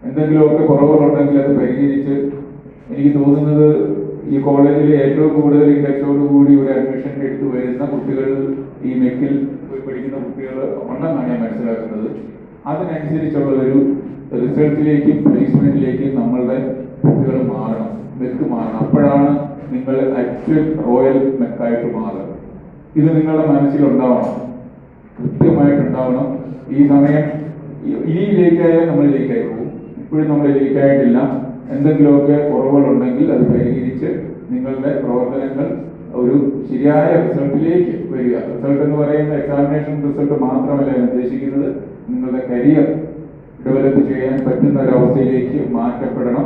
എന്തെങ്കിലുമൊക്കെ കുറവുകളുണ്ടെങ്കിൽ അത് പരിഹരിച്ച്, എനിക്ക് തോന്നുന്നത് ഈ കോളേജിൽ ഏറ്റവും കൂടുതൽ ഇൻഡെക്സോടുകൂടി ഒരു അഡ്മിഷൻ എടുത്തു വരുന്ന കുട്ടികൾ ഈ മെക്കിൽ പഠിക്കുന്ന കുട്ടികൾ ഉണ്ടെന്നാണ് ഞാൻ മനസ്സിലാക്കുന്നത്. അതിനനുസരിച്ചുള്ള ഒരു റിസൾട്ടിലേക്കും പ്ലേസ്മെന്റിലേക്കും നമ്മളുടെ കുട്ടികൾ മാറണം, മെക്ക് മാറണം. അപ്പോഴാണ് നിങ്ങൾ ആക്ച്വൽ റോയൽ മെക്കായിട്ട് മാറുക. ഇത് നിങ്ങളുടെ മനസ്സിലുണ്ടാവണം, കൃത്യമായിട്ടുണ്ടാവണം. ഈ സമയം ഈ ലേറ്റായാൽ നമ്മൾ ലേറ്റായി പോകും. ഇപ്പോഴും നമ്മൾ ലേറ്റായിട്ടില്ല. എന്തെങ്കിലുമൊക്കെ കുറവുകളുണ്ടെങ്കിൽ അത് പരിഹരിച്ച് നിങ്ങളുടെ പ്രവർത്തനങ്ങൾ ഒരു ശരിയായ റിസൾട്ടിലേക്ക് വരിക. റിസൾട്ട് എന്ന് പറയുന്ന എക്സാമിനേഷൻ റിസൾട്ട് മാത്രമല്ല ഞാൻ ഉദ്ദേശിക്കുന്നത്, നിങ്ങളുടെ കരിയർ ഡെവലപ്പ് ചെയ്യാൻ പറ്റുന്ന ഒരവസ്ഥയിലേക്ക് മാറ്റപ്പെടണം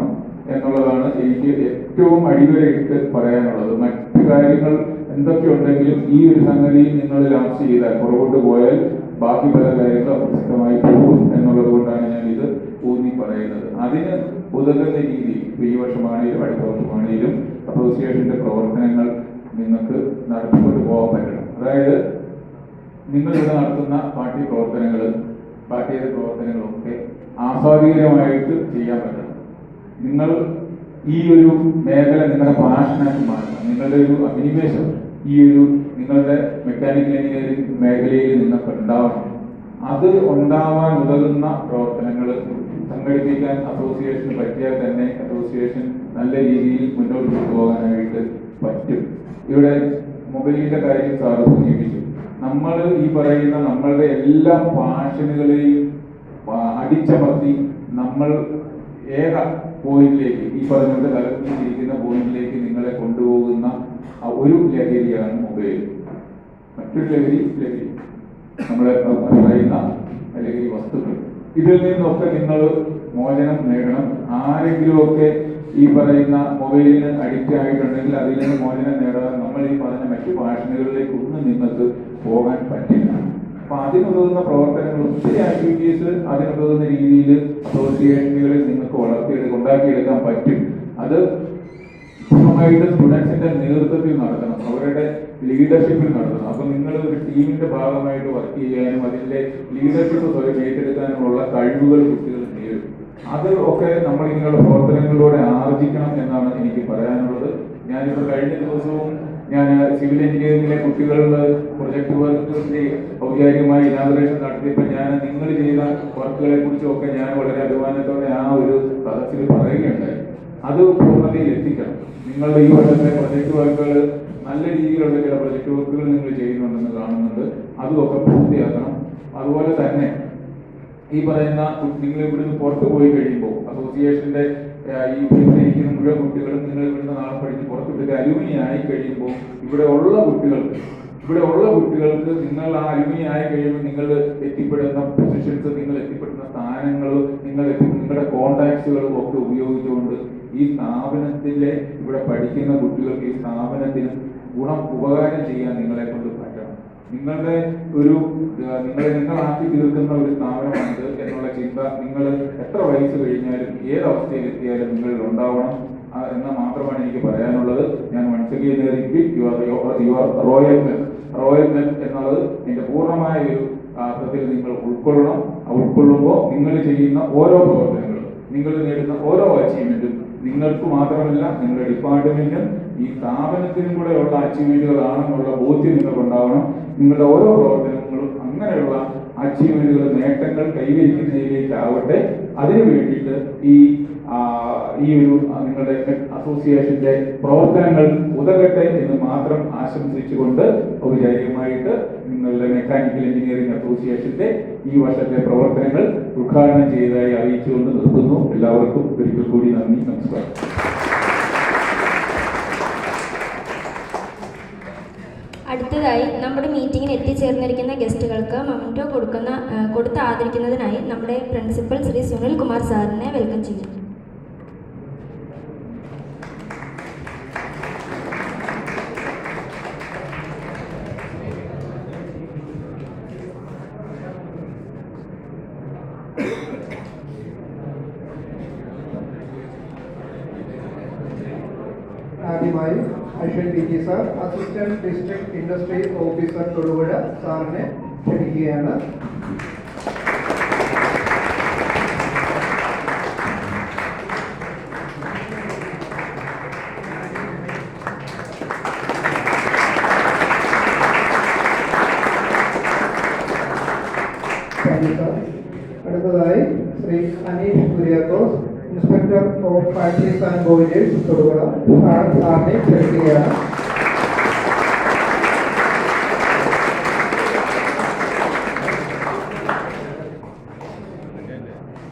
എന്നുള്ളതാണ് എനിക്ക് ഏറ്റവും അടിവരയിട്ട് പറയാനുള്ളത്. മറ്റു കാര്യങ്ങൾ എന്തൊക്കെയുണ്ടെങ്കിലും ഈ ഒരു സംഗതിയിൽ നിങ്ങൾ ലാപ്സ് ചെയ്താൽ, പുറകോട്ട് പോയാൽ ബാക്കി പല കാര്യങ്ങളും അപ്രസക്തമായി പോകും എന്നുള്ളത് കൊണ്ടാണ് ഞാൻ ഇത് ഊന്നി പറയുന്നത്. അതിന് ഉതകുന്ന രീതിയിൽ ഈ വർഷമാണെങ്കിലും അടുത്ത വർഷമാണെങ്കിലും അസോസിയേഷന്റെ പ്രവർത്തനങ്ങൾ നിങ്ങൾക്ക് നടത്തിക്കൊണ്ട് പോകാൻ പറ്റണം. അതായത് നിങ്ങളിവിടെ നടത്തുന്ന പാഠ്യേതര പ്രവർത്തനങ്ങളൊക്കെ ആസ്വാദികരമായിട്ട് ചെയ്യാൻ പറ്റണം. നിങ്ങൾ ഈ ഒരു മേഖല നിങ്ങളുടെ പാഷനാക്കി മാറ്റണം. നിങ്ങളുടെ ഒരു അഭിനിവേശം ഈ ഒരു നിങ്ങളുടെ മെക്കാനിക്കൽ എഞ്ചിനീയറിംഗ് മേഖലയിൽ നിങ്ങൾക്ക് ഉണ്ടാവണം. അത് ഉണ്ടാവാൻ ഉതകുന്ന പ്രവർത്തനങ്ങൾ സംഘടിപ്പിക്കാൻ അസോസിയേഷന് പറ്റിയാൽ തന്നെ അസോസിയേഷൻ നല്ല രീതിയിൽ മുന്നോട്ട് കൊണ്ടുപോകാനായിട്ട് പറ്റും. ഇവിടെ മൊബൈലിന്റെ കാര്യം സാറ് സൂചിപ്പിച്ചു. നമ്മൾ ഈ പറയുന്ന നമ്മളുടെ എല്ലാ പാഷനുകളെയും അടിച്ചമർത്തി നമ്മൾ ഏക പോയിന്റിലേക്ക്, ഈ പറഞ്ഞുകൊണ്ട് കലർത്തിയിരിക്കുന്ന പോയിന്റിലേക്ക് നിങ്ങളെ കൊണ്ടുപോകുന്ന ഒരു ലഹരിയാണ് മൊബൈൽ. മറ്റൊരു ലഹരി നമ്മളെ പറയുന്ന ലഹരി വസ്തുക്കൾ. ഇതിൽ നിന്നൊക്കെ നിങ്ങൾ മോചനം നേടണം. ആരെങ്കിലുമൊക്കെ ഈ പറയുന്ന മൊബൈലിന് അഡിക്റ്റ് ആയിട്ടുണ്ടെങ്കിൽ അതിൽ നിന്ന് മോചനം നേടാൻ നമ്മൾ ഈ പറഞ്ഞ മറ്റു പാഷനുകളിലേക്ക് ഒന്നും നിങ്ങൾക്ക് പോകാൻ പറ്റില്ല. അപ്പൊ അതിനുതകുന്ന പ്രവർത്തനങ്ങൾ, ഒത്തിരി ആക്ടിവിറ്റീസ് അതിനുതകുന്ന രീതിയിൽ അസോസിയേഷനുകളിൽ നിങ്ങൾക്ക് ഉണ്ടാക്കിയെടുക്കാൻ പറ്റും. അത് പൂർണ്ണമായിട്ട് സ്റ്റുഡൻസിന്റെ നേതൃത്വത്തിൽ നടത്തണം, അവരുടെ ലീഡർഷിപ്പിൽ നടത്തണം. അപ്പൊ നിങ്ങൾ ഒരു ടീമിന്റെ ഭാഗമായിട്ട് വർക്ക് ചെയ്യാനും അതിന്റെ ലീഡർഷിപ്പ് സ്വയം ഏറ്റെടുക്കാനുമുള്ള കഴിവുകൾ കുട്ടികൾ നേടും. അത് ഒക്കെ നമ്മൾ ഇങ്ങനെയുള്ള പ്രവർത്തനങ്ങളിലൂടെ ആർജിക്കണം എന്നാണ് എനിക്ക് പറയാനുള്ളത്. ഞാനിപ്പോൾ കഴിഞ്ഞ ദിവസവും ഞാൻ സിവിൽ എഞ്ചിനീയറിംഗിലെ കുട്ടികളുടെ പ്രൊജക്ട് വർക്കിന്റെ ഔദ്യോഗികമായി ഇനാഗുറേഷൻ നടത്തിയപ്പോൾ ഞാൻ നിങ്ങൾ ചെയ്ത വർക്കുകളെ കുറിച്ചൊക്കെ ഞാൻ വളരെ അഭിമാനത്തോടെ ആ ഒരു സദസ്സിൽ പറയുകയുണ്ടായി. അത് പൂർണ്ണതയിൽ എത്തിക്കണം. നിങ്ങളുടെ ഈ വർഷത്തെ പ്രൊജക്ട് വർക്കുകൾ നല്ല രീതിയിലുള്ള ചില പ്രൊജക്ട് വർക്കുകൾ നിങ്ങൾ ചെയ്യുന്നുണ്ടെന്ന് കാണുന്നുണ്ട്. അതുമൊക്കെ പൂർത്തിയാക്കണം. അതുപോലെ തന്നെ ഈ പറയുന്ന നിങ്ങൾ ഇവിടുന്ന് പുറത്തു പോയി കഴിയുമ്പോൾ അസോസിയേഷന്റെ ഈ ഇരിക്കുന്ന മുഴുവൻ കുട്ടികളും നിങ്ങൾ ഇവിടുന്ന് നാളെ പഠിച്ച് പുറത്തുവിട്ട് അലുമിനി ആയി കഴിയുമ്പോൾ ഇവിടെ ഉള്ള കുട്ടികൾക്ക് നിങ്ങൾ ആ അലുമിനി ആയി കഴിയുമ്പോൾ നിങ്ങൾ എത്തിപ്പെടുന്ന പൊസിഷൻസ്, നിങ്ങൾ എത്തിപ്പെടുന്ന സ്ഥാനങ്ങൾ, നിങ്ങളുടെ കോണ്ടാക്ട്സുകളും ഒക്കെ ഉപയോഗിച്ചുകൊണ്ട് ഈ സ്ഥാപനത്തിലെ ഇവിടെ പഠിക്കുന്ന കുട്ടികൾക്ക് ഈ സ്ഥാപനത്തിന് ഉപകാരം ചെയ്യാൻ നിങ്ങളെ കൊണ്ട് പറ്റണം. നിങ്ങളെ നിങ്ങളാക്കി തീർക്കുന്ന ഒരു സ്ഥാപനമാണിത് എന്നുള്ള ചിന്ത നിങ്ങൾ എത്ര വയസ്സ് കഴിഞ്ഞാലും ഏത് അവസ്ഥയിൽ എത്തിയാലും നിങ്ങളിൽ ഉണ്ടാവണം എന്ന് മാത്രമാണ് എനിക്ക് പറയാനുള്ളത്. ഞാൻ റോയൽ മെൻ എന്നുള്ളത് എൻ്റെ പൂർണ്ണമായ ഒരു അർത്ഥത്തിൽ നിങ്ങൾ ഉൾക്കൊള്ളണം. ഉൾക്കൊള്ളുമ്പോൾ നിങ്ങൾ ചെയ്യുന്ന ഓരോ പ്രവർത്തനങ്ങളും, നിങ്ങൾ നേടുന്ന ഓരോ അച്ചീവ്മെന്റും നിങ്ങൾക്ക് മാത്രമല്ല നിങ്ങളുടെ ഡിപ്പാർട്ട്മെന്റിനും ഈ സ്ഥാപനത്തിനും കൂടെ ഉള്ള അച്ചീവ്മെന്റുകളാണെന്നുള്ള ബോധ്യം നിങ്ങൾക്കുണ്ടാവണം. നിങ്ങളുടെ ഓരോ പ്രവർത്തനങ്ങളും അങ്ങനെയുള്ള അച്ചീവ്മെന്റുകൾ, നേട്ടങ്ങൾ കൈവരിക്കുന്നതിലേക്കാവട്ടെ. അതിനു വേണ്ടിയിട്ട് ഈ ഒരു നിങ്ങളുടെ അസോസിയേഷന്റെ പ്രവർത്തനങ്ങൾ ഉതകട്ടെ എന്ന് മാത്രം ആശംസിച്ചുകൊണ്ട് ഔപചാരികമായിട്ട് നിങ്ങളുടെ മെക്കാനിക്കൽ എഞ്ചിനീയറിംഗ് അസോസിയേഷന്റെ ഈ വർഷത്തെ പ്രവർത്തനങ്ങൾ ഉദ്ഘാടനം ചെയ്തതായി അറിയിച്ചുകൊണ്ട് നിർത്തുന്നു. എല്ലാവർക്കും ഒരിക്കൽ കൂടി നന്ദി, നമസ്കാരം. അടുത്തതായി നമ്മുടെ മീറ്റിങ്ങിന് എത്തിച്ചേർന്നിരിക്കുന്ന ഗസ്റ്റുകൾക്ക് മൊമെന്റോ കൊടുത്ത് ആദരിക്കുന്നതിനായി നമ്മുടെ പ്രിൻസിപ്പൽ ശ്രീ സുനിൽ കുമാർ സാറിനെ വെൽക്കം ചെയ്യും. ആദ്യമായി Ashwin T G sir, assistant district industry officer Thodupuzha സാറിനെ ക്ഷണിക്കുകയാണ്. അടുത്തതായി Shri Aneesh Kuriakose, inspector of factories and boilers Thodupuzha സാറിനെ ക്ഷണിക്കുകയാണ്.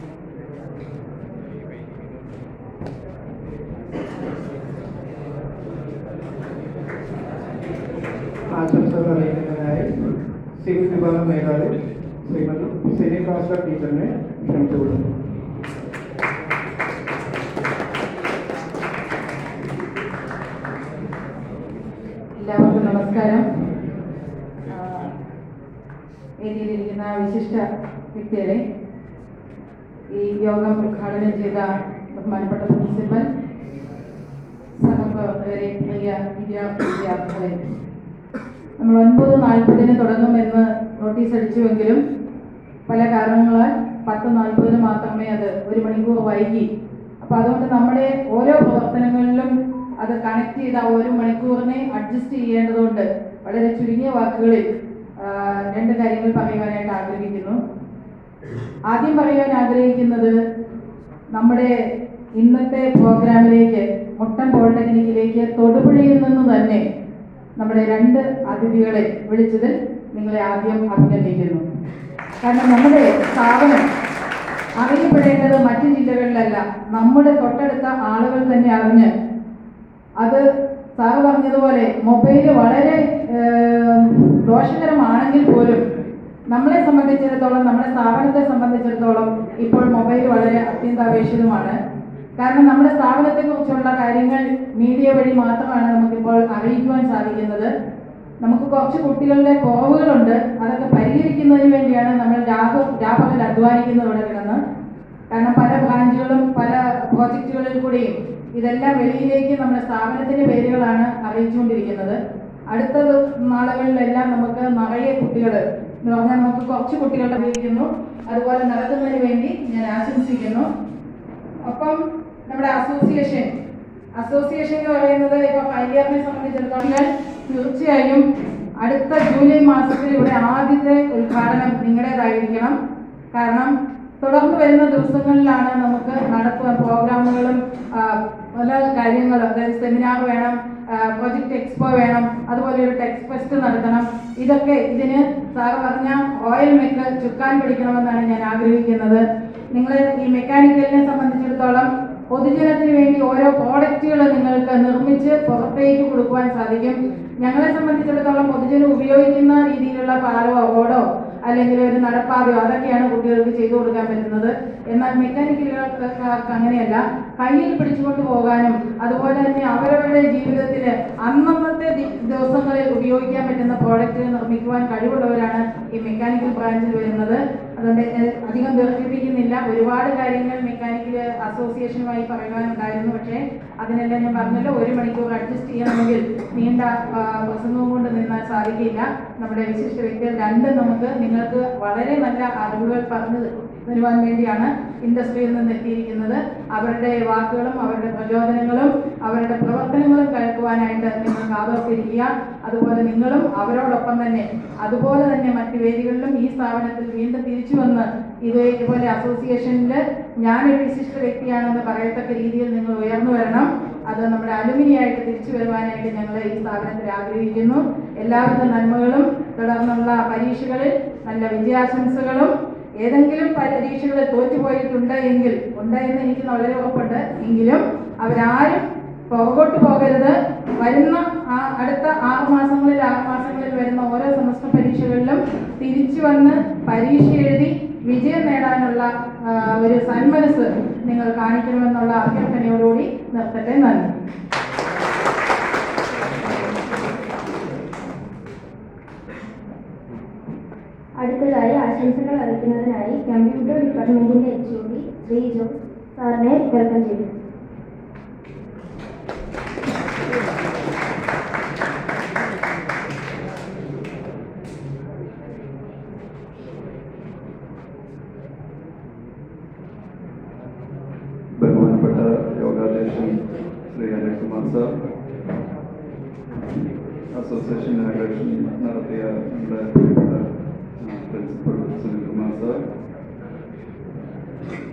ആശംസകൾ അറിയിക്കുന്നതിനായി സിവിൽ വിഭാഗം മേധാവി ശ്രീമതി സെലീം ഭാസ്കർ ടീച്ചറിനെ ക്ഷണിച്ചുകൊള്ളുന്നു. എല്ലാവർക്കും നമസ്കാരം. വേദിയിലിരിക്കുന്ന വിശിഷ്ട വ്യക്തികളെ, ഈ യോഗം ഉദ്ഘാടനം ചെയ്ത ബഹുമാനപ്പെട്ട പ്രിൻസിപ്പൽ, സഹപ്രവർത്തകരെ, പ്രിയ വിദ്യാർത്ഥികളെ, നമ്മൾ 9:40 തുടങ്ങുമെന്ന് നോട്ടീസ് അടിച്ചുവെങ്കിലും പല കാരണങ്ങളാൽ 10:40 മാത്രമേ അത് 1 മണിക്കൂർ വൈകി. അപ്പം അതുകൊണ്ട് നമ്മുടെ ഓരോ പ്രവർത്തനങ്ങളിലും അത് കണക്ട് ചെയ്ത 1 മണിക്കൂറിനെ അഡ്ജസ്റ്റ് ചെയ്യേണ്ടതുകൊണ്ട് വളരെ ചുരുങ്ങിയ വാക്കുകളിൽ 2 കാര്യങ്ങൾ പറയുവാനായിട്ട് ആഗ്രഹിക്കുന്നു. ആദ്യം പറയാൻ ആഗ്രഹിക്കുന്നത്, നമ്മുടെ ഇന്നത്തെ പ്രോഗ്രാമിലേക്ക്, മുട്ടം പോളിടെക്നിക്കിലേക്ക് തൊടുപുഴയിൽ നിന്ന് തന്നെ നമ്മുടെ 2 അതിഥികളെ വിളിച്ചതിൽ നിങ്ങളെ ആദ്യം അഭിനന്ദിക്കുന്നു. കാരണം നമ്മുടെ സ്ഥാപനം അറിയപ്പെടേണ്ടത് മറ്റു ജില്ലകളിലല്ല, നമ്മുടെ തൊട്ടടുത്ത ആളുകൾ തന്നെ അറിഞ്ഞ്, അത് സാറ് പറഞ്ഞതുപോലെ മൊബൈല് വളരെ ദോഷകരമാണെങ്കിൽ പോലും നമ്മളെ സംബന്ധിച്ചിടത്തോളം, നമ്മുടെ സ്ഥാപനത്തെ സംബന്ധിച്ചിടത്തോളം ഇപ്പോൾ മൊബൈൽ വളരെ അത്യന്താപേക്ഷിതമാണ്. കാരണം നമ്മുടെ സ്ഥാപനത്തെക്കുറിച്ചുള്ള കാര്യങ്ങൾ മീഡിയ വഴി മാത്രമാണ് നമുക്കിപ്പോൾ അറിയിക്കുവാൻ സാധിക്കുന്നത്. നമുക്ക് കുറച്ച് കുട്ടികളുടെ കുറവുകളുണ്ട്, അതൊക്കെ പരിഹരിക്കുന്നതിന് വേണ്ടിയാണ് നമ്മൾ രാപകൽ അധ്വാനിക്കുന്നത് ഇവിടെ കിടന്ന്. കാരണം പല ബ്രാഞ്ചുകളും പല പ്രോജക്റ്റുകളിൽ കൂടിയും ഇതെല്ലാം വെളിയിലേക്ക് നമ്മുടെ സ്ഥാപനത്തിൻ്റെ പേരുകളാണ് അറിയിച്ചുകൊണ്ടിരിക്കുന്നത്. അടുത്ത നാളുകളിലെല്ലാം നമുക്ക് നിറയെ കുട്ടികൾ എന്ന് പറഞ്ഞാൽ നമുക്ക് കുറച്ച് കുട്ടികളുടെ അറിയിക്കുന്നു. അതുപോലെ നടത്തുന്നതിന് വേണ്ടി ഞാൻ ആശംസിക്കുന്നു. ഒപ്പം നമ്മുടെ അസോസിയേഷൻ എന്ന് പറയുന്നത് ഇപ്പോൾ ഫൈനൽ ഇയറിനെ സംബന്ധിച്ചിടത്തോളം തീർച്ചയായും അടുത്ത ജൂലൈ മാസത്തിൽ ഇവിടെ ആദ്യത്തെ ഉദ്ഘാടനം നിങ്ങളുടേതായിരിക്കണം. കാരണം തുടർന്ന് വരുന്ന ദിവസങ്ങളിലാണ് നമുക്ക് നടത്തുന്ന പ്രോഗ്രാമുകളും പല കാര്യങ്ങളും, അതായത് സെമിനാർ വേണം, പ്രൊജക്ട് എക്സ്പോ വേണം, അതുപോലെ ഒരു ടെക്സ്റ്റ് ഫെസ്റ്റ് നടത്തണം. ഇതിന് സാറ് പറഞ്ഞ ഓയിൽ മെക്ക് ചുക്കാൻ പിടിക്കണമെന്നാണ് ഞാൻ ആഗ്രഹിക്കുന്നത്. നിങ്ങൾ ഈ മെക്കാനിക്കലിനെ സംബന്ധിച്ചിടത്തോളം പൊതുജനത്തിന് വേണ്ടി ഓരോ പ്രോഡക്റ്റുകൾ നിങ്ങൾക്ക് നിർമ്മിച്ച് പുറത്തേക്ക് കൊടുക്കുവാൻ സാധിക്കും. ഞങ്ങളെ സംബന്ധിച്ചിടത്തോളം പൊതുജനം ഉപയോഗിക്കുന്ന രീതിയിലുള്ള പാലോ റോഡോ അല്ലെങ്കിൽ ഒരു നടപ്പാതയോ അതൊക്കെയാണ് കുട്ടികൾക്ക് ചെയ്തു കൊടുക്കാൻ പറ്റുന്നത്. എന്നാൽ മെക്കാനിക്കലുകാർക്ക് അങ്ങനെയല്ല. കയ്യിൽ പിടിച്ചുകൊണ്ട് പോകാനും അതുപോലെ തന്നെ അവരവരുടെ ജീവിതത്തിൽ അന്നത്തെ ദിവസങ്ങളിൽ ഉപയോഗിക്കാൻ പറ്റുന്ന പ്രോഡക്റ്റുകൾ നിർമ്മിക്കുവാൻ കഴിവുള്ളവരാണ് ഈ മെക്കാനിക്കൽ ബ്രാഞ്ചിൽ വരുന്നത്. അതുകൊണ്ട് അധികം ദീർഘിപ്പിക്കുന്നില്ല. ഒരുപാട് കാര്യങ്ങൾ മെക്കാനിക്കൽ അസോസിയേഷനുമായി പറയുവാനുണ്ടായിരുന്നു. പക്ഷേ അതിനെല്ലാം ഞാൻ പറഞ്ഞല്ലോ, 1 മണിക്കൂർ അഡ്ജസ്റ്റ് ചെയ്യണമെങ്കിൽ നീണ്ട പ്രസംഗവും കൊണ്ട് നിന്നാൽ സാധിക്കില്ല. നമ്മുടെ വിശിഷ്ട വ്യക്തികൾ രണ്ടും നിങ്ങൾക്ക് വളരെ നല്ല അറിവുകൾ പറഞ്ഞു തരുവാൻ വേണ്ടിയാണ് ഇൻഡസ്ട്രിയിൽ നിന്ന് എത്തിയിരിക്കുന്നത്. അവരുടെ വാക്കുകളും അവരുടെ പ്രചോദനങ്ങളും അവരുടെ പ്രവർത്തനങ്ങളും കേൾക്കുവാനായിട്ട് നിങ്ങൾ കാതോർത്തിരിക്കുക. അതുപോലെ നിങ്ങളും അവരോടൊപ്പം തന്നെ അതുപോലെ തന്നെ മറ്റു വേദികളിലും ഈ സ്ഥാപനത്തിൽ വീണ്ടും തിരിച്ചു വന്ന് ഇതുപോലെ അസോസിയേഷനിൽ ഞാനൊരു വിശിഷ്ട വ്യക്തിയാണെന്ന് പറയത്തക്ക രീതിയിൽ നിങ്ങൾ ഉയർന്നു വരണം. അത് നമ്മുടെ അലുമിനിയായിട്ട് തിരിച്ചു വരുവാനായിട്ട് ഞങ്ങൾ ഈ സ്ഥാപനത്തിൽ ആഗ്രഹിക്കുന്നു. എല്ലാവിധ നന്മകളും, തുടർന്നുള്ള പരീക്ഷകളിൽ നല്ല വിജയാശംസകളും. ഏതെങ്കിലും പരീക്ഷകളിൽ തോറ്റുപോയിട്ടുണ്ട് എന്ന് എനിക്ക് വളരെ ഉറപ്പുണ്ട്. എങ്കിലും അവരാരും പുറകോട്ട് പോകരുത്. വരുന്ന അടുത്ത 6 മാസങ്ങളിൽ വരുന്ന ഓരോ സെമസ്റ്റർ പരീക്ഷകളിലും തിരിച്ചു വന്ന് പരീക്ഷ എഴുതി വിജയം നേടാനുള്ള ഒരു സന്മനസ് നിങ്ങൾ കാണിക്കണമെന്നുള്ള അഭ്യർത്ഥനയോടുകൂടി നിർത്തട്ടെ. നന്ദി. അടുത്തതായി ആശംസകൾ അറിയിക്കുന്നതിനായി കമ്പ്യൂട്ടർ ഡിപ്പാർട്ട്മെന്റിന്റെ HOD ശ്രീ ജോസ് സാറിനെ വെൽക്കം ചെയ്തു. ബഹുമാനപ്പെട്ട യോഗാധ്യക്ഷൻ Shri Anilkumar sir, association inauguration നടത്തിയ നമ്മുടെ പ്രിയപ്പെട്ട പ്രിൻസിപ്പൽ സുനിൽകുമാർ സാർ,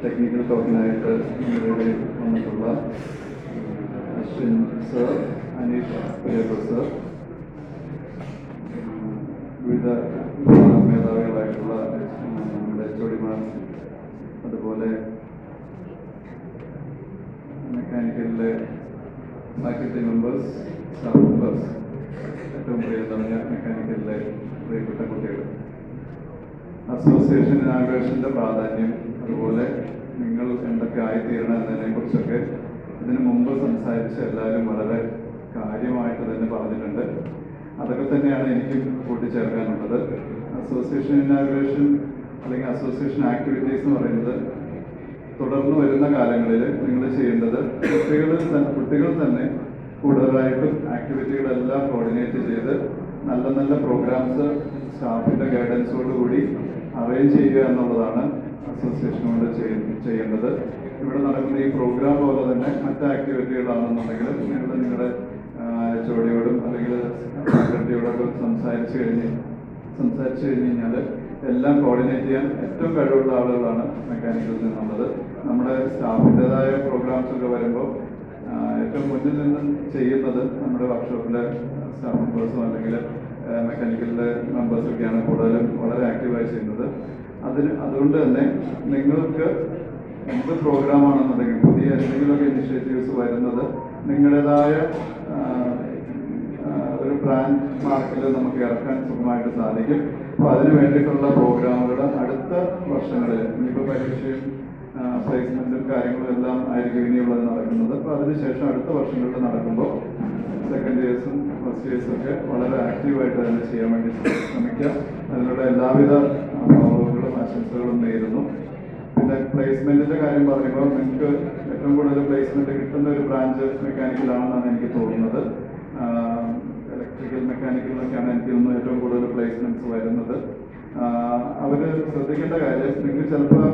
ടെക്നിക്കൽ ടോക്കിനായിട്ട് നമ്മുടെ വന്നിട്ടുള്ള അശ്വിൻ സാർ, അനീഷ് പ്രിയപ്പ സാർ, വിവിധ മേധാവികളായിട്ടുള്ള നമ്മുടെ HODമാർ, അതുപോലെ മെക്കാനിക്കലിലെ ഫാക്കൽറ്റി മെമ്പേഴ്സ്, സ്റ്റാഫ് മെമ്പേഴ്സ്, ഏറ്റവും പ്രിയതമായ മെക്കാനിക്കലിലെ പ്രിയപ്പെട്ട കുട്ടികൾ, അസോസിയേഷൻ ഇനാഗുറേഷൻ്റെ പ്രാധാന്യം, അതുപോലെ നിങ്ങൾ എന്തൊക്കെ ആയിത്തീരണം എന്നതിനെക്കുറിച്ചൊക്കെ ഇതിനു മുമ്പ് സംസാരിച്ച് എല്ലാവരും വളരെ കാര്യമായിട്ട് തന്നെ പറഞ്ഞിട്ടുണ്ട്. അതൊക്കെ തന്നെയാണ് എനിക്കും കൂട്ടിച്ചേർക്കാനുള്ളത്. അസോസിയേഷൻ ഇനാഗുറേഷൻ അല്ലെങ്കിൽ അസോസിയേഷൻ ആക്ടിവിറ്റീസ് എന്ന് പറയുന്നത് തുടർന്ന് വരുന്ന കാലങ്ങളിൽ നിങ്ങൾ ചെയ്യേണ്ടത് കുട്ടികൾ തന്നെ കൂടുതലായിട്ടും ആക്ടിവിറ്റികളെല്ലാം കോർഡിനേറ്റ് ചെയ്ത് നല്ല നല്ല പ്രോഗ്രാംസ് സ്റ്റാഫിൻ്റെ ഗൈഡൻസോടുകൂടി അറേഞ്ച് ചെയ്യുക എന്നുള്ളതാണ് അസോസിയേഷൻ കൊണ്ട് ചെയ്യേണ്ടത്. ഇവിടെ നടക്കുന്ന ഈ പ്രോഗ്രാം പോലെ തന്നെ മറ്റ് ആക്ടിവിറ്റികളാണെന്നുണ്ടെങ്കിൽ നിങ്ങളുടെ HODയോടും അല്ലെങ്കിൽ ഫാക്കൽറ്റിയോടൊക്കെ സംസാരിച്ച് കഴിഞ്ഞാൽ എല്ലാം കോർഡിനേറ്റ് ചെയ്യാൻ ഏറ്റവും കഴിവുള്ള ആളുകളാണ് മെക്കാനിക്കലിൽ നിന്നുള്ളത്. നമ്മുടെ സ്റ്റാഫിൻ്റെതായ പ്രോഗ്രാംസ് ഒക്കെ വരുമ്പോൾ ഏറ്റവും മുന്നിൽ നിന്ന് ചെയ്യുന്നത് നമ്മുടെ വർക്ക്ഷോപ്പിലെ സ്റ്റാഫ് മെമ്പേഴ്സും അല്ലെങ്കിൽ മെക്കാനിക്കലിലെ മെമ്പേഴ്സൊക്കെയാണ് കൂടുതലും വളരെ ആക്റ്റീവായി ചെയ്യുന്നത്. അതുകൊണ്ട് തന്നെ നിങ്ങൾക്ക് എന്ത് പ്രോഗ്രാമാണെന്നുണ്ടെങ്കിൽ പുതിയ എന്തെങ്കിലുമൊക്കെ ഇനിഷ്യേറ്റീവ്സ് വരുന്നത് നിങ്ങളുടേതായ ഒരു ബ്രാൻഡ് മാർക്കിൽ നമുക്ക് ഇറക്കാൻ സുഖമായിട്ട് സാധിക്കും. അപ്പോൾ അതിന് വേണ്ടിയിട്ടുള്ള പ്രോഗ്രാമുകൾ അടുത്ത വർഷങ്ങളിൽ, ഇനിയിപ്പോൾ പരീക്ഷയും പ്ലേസ്മെൻറ്റും കാര്യങ്ങളും എല്ലാം ആയിരിക്കും ഇനിയുള്ളത് നടക്കുന്നത്. അപ്പോൾ അതിനുശേഷം അടുത്ത വർഷങ്ങളിൽ നടക്കുമ്പോൾ സെക്കൻഡ് ഇയേഴ്സും ഫസ്റ്റ് ഇയേഴ്സും ഒക്കെ വളരെ ആക്റ്റീവായിട്ട് തന്നെ ചെയ്യാൻ വേണ്ടി ശ്രമിക്കുക. അതിനുള്ള എല്ലാവിധ ഭാവങ്ങളും ആശംസകളും നേരുന്നു. പിന്നെ പ്ലേസ്മെന്റിന്റെ കാര്യം പറയുമ്പോൾ നിങ്ങൾക്ക് ഏറ്റവും കൂടുതൽ പ്ലേസ്മെന്റ് കിട്ടുന്ന ഒരു ബ്രാഞ്ച് മെക്കാനിക്കലാണെന്നാണ് എനിക്ക് തോന്നുന്നത്. ഇലക്ട്രിക്കൽ മെക്കാനിക്കലിലൊക്കെയാണ് എനിക്ക് തോന്നുന്നു ഏറ്റവും കൂടുതൽ പ്ലേസ്മെന്റ്സ് വരുന്നത്. അവർ ശ്രദ്ധിക്കേണ്ട കാര്യം, നിങ്ങൾ ചിലപ്പോൾ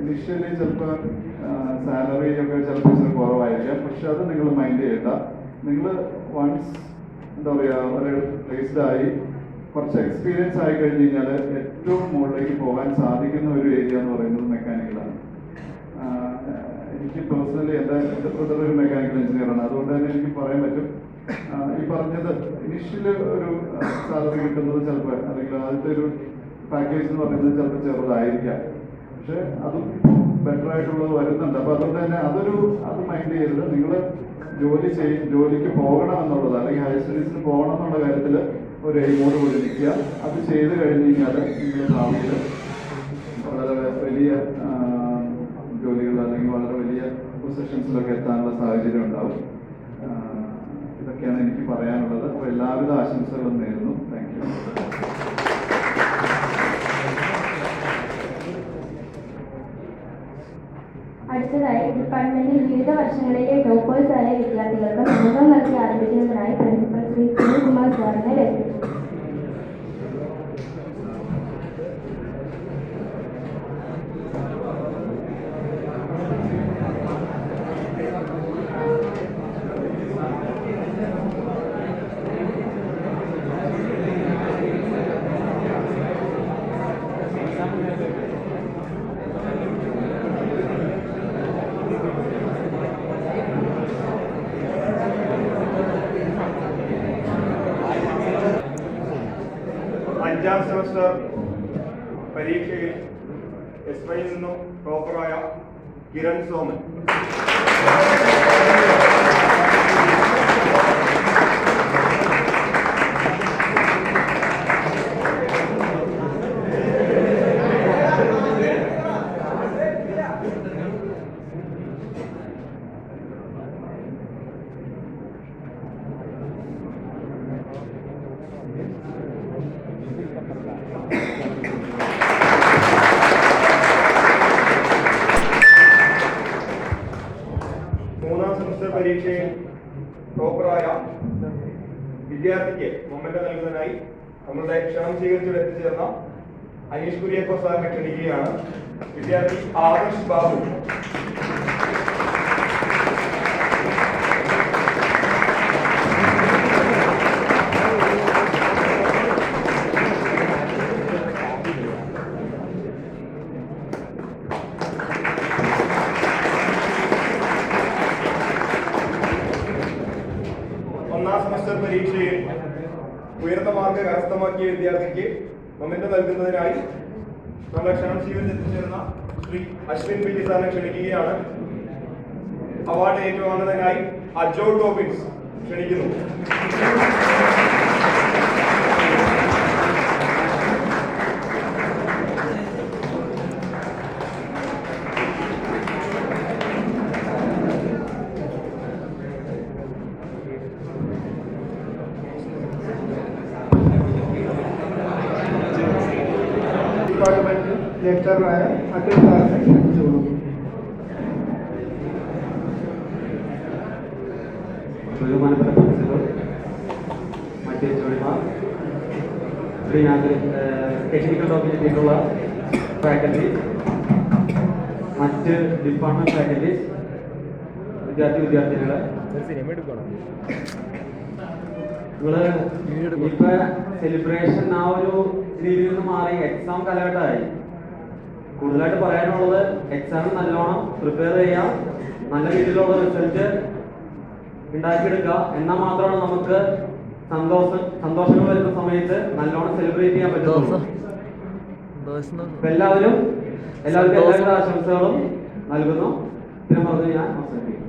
ഇനിഷ്യലി ചിലപ്പോൾ സാലറി ഒക്കെ ചിലപ്പോൾ ഇച്ചിരി കുറവായിരിക്കാം. പക്ഷെ അത് നിങ്ങൾ മൈൻഡ് ചെയ്യേണ്ട. നിങ്ങൾ വൺസ് എന്താ പറയുക, ഒരു പ്ലേസ്ഡ് ആയി കുറച്ച് എക്സ്പീരിയൻസ് ആയി കഴിഞ്ഞ് കഴിഞ്ഞാൽ ഏറ്റവും മുകളിലേക്ക് പോകാൻ സാധിക്കുന്ന ഒരു ഏരിയ എന്ന് പറയുന്നത് മെക്കാനിക്കലാണ്. എനിക്ക് പേഴ്സണലി എൻ്റെ ബ്രദർ ഒരു മെക്കാനിക്കൽ എഞ്ചിനീയറാണ്. അതുകൊണ്ട് തന്നെ എനിക്ക് പറയാൻ പറ്റും, ഈ പറഞ്ഞത് ഇനിഷ്യൽ ഒരു സാലറി കിട്ടുന്നത് ചിലപ്പോൾ, അല്ലെങ്കിൽ ആദ്യത്തെ ഒരു പാക്കേജ് എന്ന് പറയുന്നത് ചിലപ്പോൾ ചെറുതായിരിക്കാം. പക്ഷെ അതും ബെറ്റർ ആയിട്ടുള്ളത് വരുന്നുണ്ട്. അപ്പോൾ അതുകൊണ്ട് തന്നെ അത് മൈൻഡ് ചെയ്യരുത്. നിങ്ങൾ ജോലിക്ക് പോകണം എന്നുള്ളത്, അല്ലെങ്കിൽ ഹയർ സ്റ്റഡീസിന് പോകണം എന്നുള്ള കാര്യത്തിൽ ഒരു എയിമോട് കൂടി നിൽക്കുക. അത് ചെയ്ത് കഴിഞ്ഞ് കഴിഞ്ഞാൽ നിങ്ങൾ ഭാവിയിൽ വളരെ വലിയ ജോലികൾ അല്ലെങ്കിൽ വളരെ വലിയ പൊസിഷൻസിലൊക്കെ എത്താനുള്ള സാഹചര്യം ഉണ്ടാവും. ഇതൊക്കെയാണ് എനിക്ക് പറയാനുള്ളത്. അപ്പോൾ എല്ലാവിധ ആശംസകളും നേരുന്നു. Thank you. അടുത്തതായി ഡിപ്പാർട്ട്മെന്റിൽ വിവിധ വർഷങ്ങളിലെ ടോപ്പേഴ്സായ വിദ്യാർത്ഥികൾക്ക് അനുഭവം നൽകി ആരംഭിക്കുന്നതിനായി പ്രിൻസിപ്പൽ ശ്രീ സുനിൽകുമാർ സാറിനെ വെൽക്കം. 5ാം സെമസ്റ്റർ പരീക്ഷയിൽ എസ്വൈയിൽ നിന്നും ടോപ്പറായ കിരൺ സോമൻ. പരീക്ഷയിൽ ടോപ്പറായ വിദ്യാർത്ഥിക്ക് മൊമെന്റ് നൽകുന്നതിനായി നമ്മളുടെ ക്ഷണം സ്വീകരിച്ച് എത്തിച്ചേർന്ന അനീഷ് കുര്യക്കോ സാറിനെ ക്ഷണിക്കുകയാണ്. വിദ്യാർത്ഥി ആദർശ് ബാബു. സെമസ്റ്റർ പരീക്ഷയിൽ ഉയർന്ന മാർക്ക് കരസ്ഥമാക്കിയ വിദ്യാർത്ഥിക്ക് മൊമെന്റ് നൽകുന്നതിനായി നമ്മുടെ ക്ഷണം സ്വീകരിച്ചെത്തിച്ചേർന്ന ശ്രീ അശ്വിൻ പി സാറിനെ ക്ഷണിക്കുകയാണ്. അവാർഡ് ഏറ്റുവാങ്ങുന്നതിനായി അജോ ടോബിൻസ് ക്ഷണിക്കുന്നു. ഡിപ്പാർട്ട്മെന്റ് ലെക്ചറായ അഖിൽ സാറിനെ ക്ഷണിച്ചോളൂ. ബഹുമാനപ്പെട്ട പ്രിൻസിപ്പൽ, മറ്റ് ജോലിമാർ, ടെക്നിക്കൽ ടോപ്പിലുള്ള ഫാക്കൽറ്റീസ്, മറ്റ് ഡിപ്പാർട്ട്മെന്റ് ഫാക്കൽറ്റീസ്, വിദ്യാർത്ഥിനികളെ, നിങ്ങള് ഇപ്പൊ സെലിബ്രേഷൻ ആ ഒരു രീതിയിൽ നിന്ന് മാറി എക്സാം കാലഘട്ടമായി. കൂടുതലായിട്ട് പറയാനുള്ളത് എക്സാമിന് നല്ലോണം പ്രിപ്പയർ ചെയ്യാം, നല്ല രീതിയിലുള്ള റിസൾട്ട് ഉണ്ടാക്കിയെടുക്കുക. എന്നാൽ മാത്രമാണ് നമുക്ക് സന്തോഷങ്ങൾ വരുന്ന സമയത്ത് നല്ലോണം സെലിബ്രേറ്റ് ചെയ്യാൻ പറ്റുള്ളൂ. എല്ലാവർക്കും എല്ലാവിധ ആശംസകളും നൽകുന്നു. ഇതിനെ പറഞ്ഞ് ഞാൻ അവസാനിപ്പിക്കും.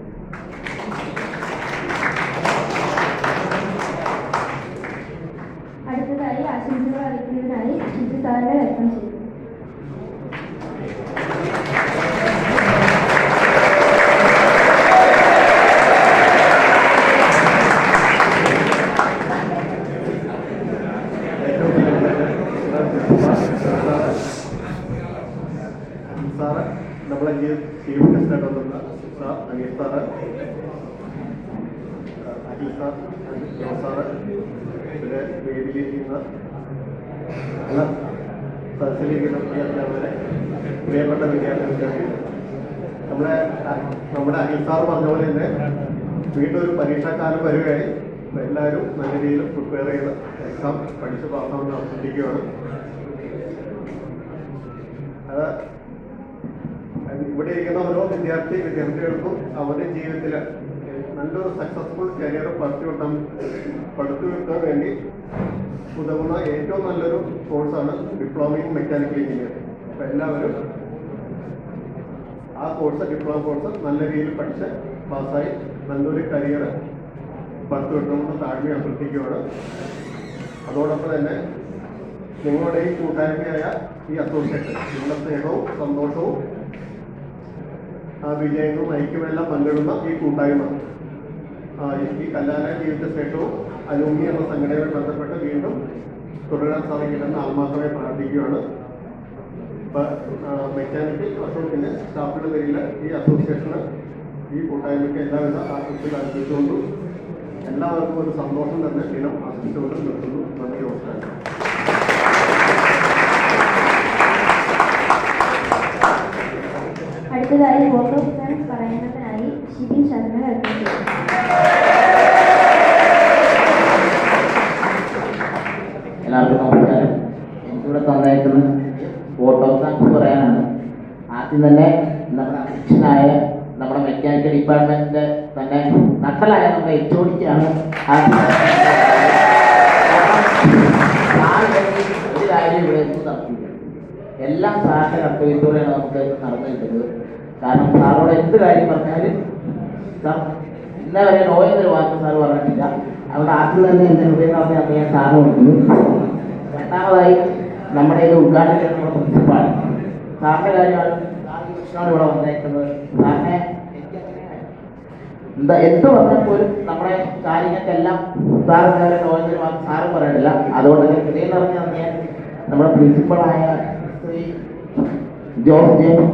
അടുത്തതായി ആശംസകൾ അറിയിക്കുന്നതിനായി ഷിജു സാറിനെ വെൽക്കം ചെയ്യുന്നു. സാറ് ചീഫ് ഗസ്റ്റായിട്ട് വന്നിട്ടുള്ള sir Anees sir, Akhil sir, Jose sir, പിന്നെ വേദിയിലിരിക്കുന്ന എല്ലാ സദസ്സിലിരിക്കുന്ന വിദ്യാർത്ഥികളെ, പ്രിയപ്പെട്ട വിദ്യാർത്ഥികൾ, നമ്മുടെ അഖിൽ സാർ പറഞ്ഞ പോലെ തന്നെ വീണ്ടും ഒരു പരീക്ഷാക്കാലം വരികയായി. എല്ലാവരും നല്ല രീതിയിൽ പ്രിപ്പയർ ചെയ്ത് എക്സാം പഠിച്ച് പാസ്സാവുന്ന ആസ്വദിക്കുകയാണ്. അത് ഇവിടെ ഇരിക്കുന്ന ഓരോ വിദ്യാർത്ഥികൾക്കും അവരുടെ ജീവിതത്തിൽ നല്ലൊരു സക്സസ്ഫുൾ കരിയർ പടുത്തുവിട്ടാൻ വേണ്ടി ഉതകുന്ന ഏറ്റവും നല്ലൊരു കോഴ്സാണ് ഡിപ്ലോമ ഇൻ മെക്കാനിക്കൽ എഞ്ചിനീയറിംഗ്. അപ്പം എല്ലാവരും ആ ഡിപ്ലോമ കോഴ്സ് നല്ല രീതിയിൽ പഠിച്ച് പാസ്സായി നല്ലൊരു കരിയർ പടുത്തുവിട്ടണമെന്ന് താഴ്മ അഭ്യർത്ഥിക്കുകയാണ്. അതോടൊപ്പം തന്നെ നിങ്ങളുടെ ഈ കൂട്ടായ്മയായ ഈ അസോസിയേഷൻ നിങ്ങളുടെ സ്നേഹവും സന്തോഷവും വിജയങ്ങളും ഐക്യമെല്ലാം പങ്കിടുന്ന ഈ കൂട്ടായ്മ ഈ കലാലയ ജീവിത ശേഷവും അലൂമി എന്ന സംഘടനയുമായി ബന്ധപ്പെട്ട് വീണ്ടും തുടരാൻ സാധിക്കില്ലെന്ന് ആത്മാർത്ഥമായി പ്രാർത്ഥിക്കുകയാണ്. മെക്കാനിക്കൽ വർഷത്തിന്റെ സ്റ്റാഫുകളുടെ പേരിൽ ഈ അസോസിയേഷന് ഈ കൂട്ടായ്മയ്ക്ക് എല്ലാവിധ ആശംസകൾ അർപ്പിച്ചുകൊണ്ടും എല്ലാവർക്കും ഒരു സന്തോഷം തന്നെ ദിനം ആശംസിച്ചുകൊണ്ട് നിർത്തുന്നു. നന്ദി, നമസ്കാരം. അടുത്തതായി വോട്ട് ഓഫ് താങ്ക്സ് പറയുന്നതിനായി ഷിബിൻ ശർമ്മ എത്തുന്നു. എല്ലാവർക്കും നമസ്കാരം. എനിക്കിവിടെ തന്നേക്കുന്ന വോട്ട് ഓഫ് താങ്ക്സ് പറയാനാണ്. ആദ്യം തന്നെ നമ്മുടെ അധ്യക്ഷനായ നമ്മുടെ മെക്കാനിക്കൽ ഡിപ്പാർട്ട്മെന്റിന്റെ തന്നെ നട്ടലായ നമ്മുടെ HODക്കാണ് ഒരു കാര്യം ഇവിടെ നടത്തിയത്. എല്ലാം സാറിന്റെ കർത്തവ്യത്തോടെയാണ് നമുക്ക് നടന്നു കിട്ടുന്നത്. കാരണം സാറോട് എന്ത് കാര്യം പറഞ്ഞാലും സാർ ഇന്നേ വരെ നോയെന്നൊരു വാക്ക് സാർ പറഞ്ഞിട്ടില്ല. അവിടെ ആദ്യം തന്നെ എൻ്റെ ഹൃദയം പറഞ്ഞ അന്ന് ഞാൻ സാറിന് കൊടുക്കുന്നു. രണ്ടാമതായി നമ്മുടെ ഇത് ഉദ്ഘാടനം ചെയ്യുന്ന നമ്മുടെ പ്രിൻസിപ്പാൾ സാറിൻ്റെ കാര്യമാണ്. സാറിന് ഇവിടെ വന്നേക്കുന്നത്. സാറിനെ എന്ത് പറഞ്ഞാൽ പോലും നമ്മുടെ കാര്യങ്ങൾക്കെല്ലാം സാറിൻ്റെ വരെ നോയെന്നൊരു വാക്ക് സാറും പറയണില്ല. അതുകൊണ്ട് തന്നെ ഹൃദയം നിറഞ്ഞ നന്ദി നമ്മുടെ പ്രിൻസിപ്പളായ ശ്രീ ജോസ് ജെയിംസ്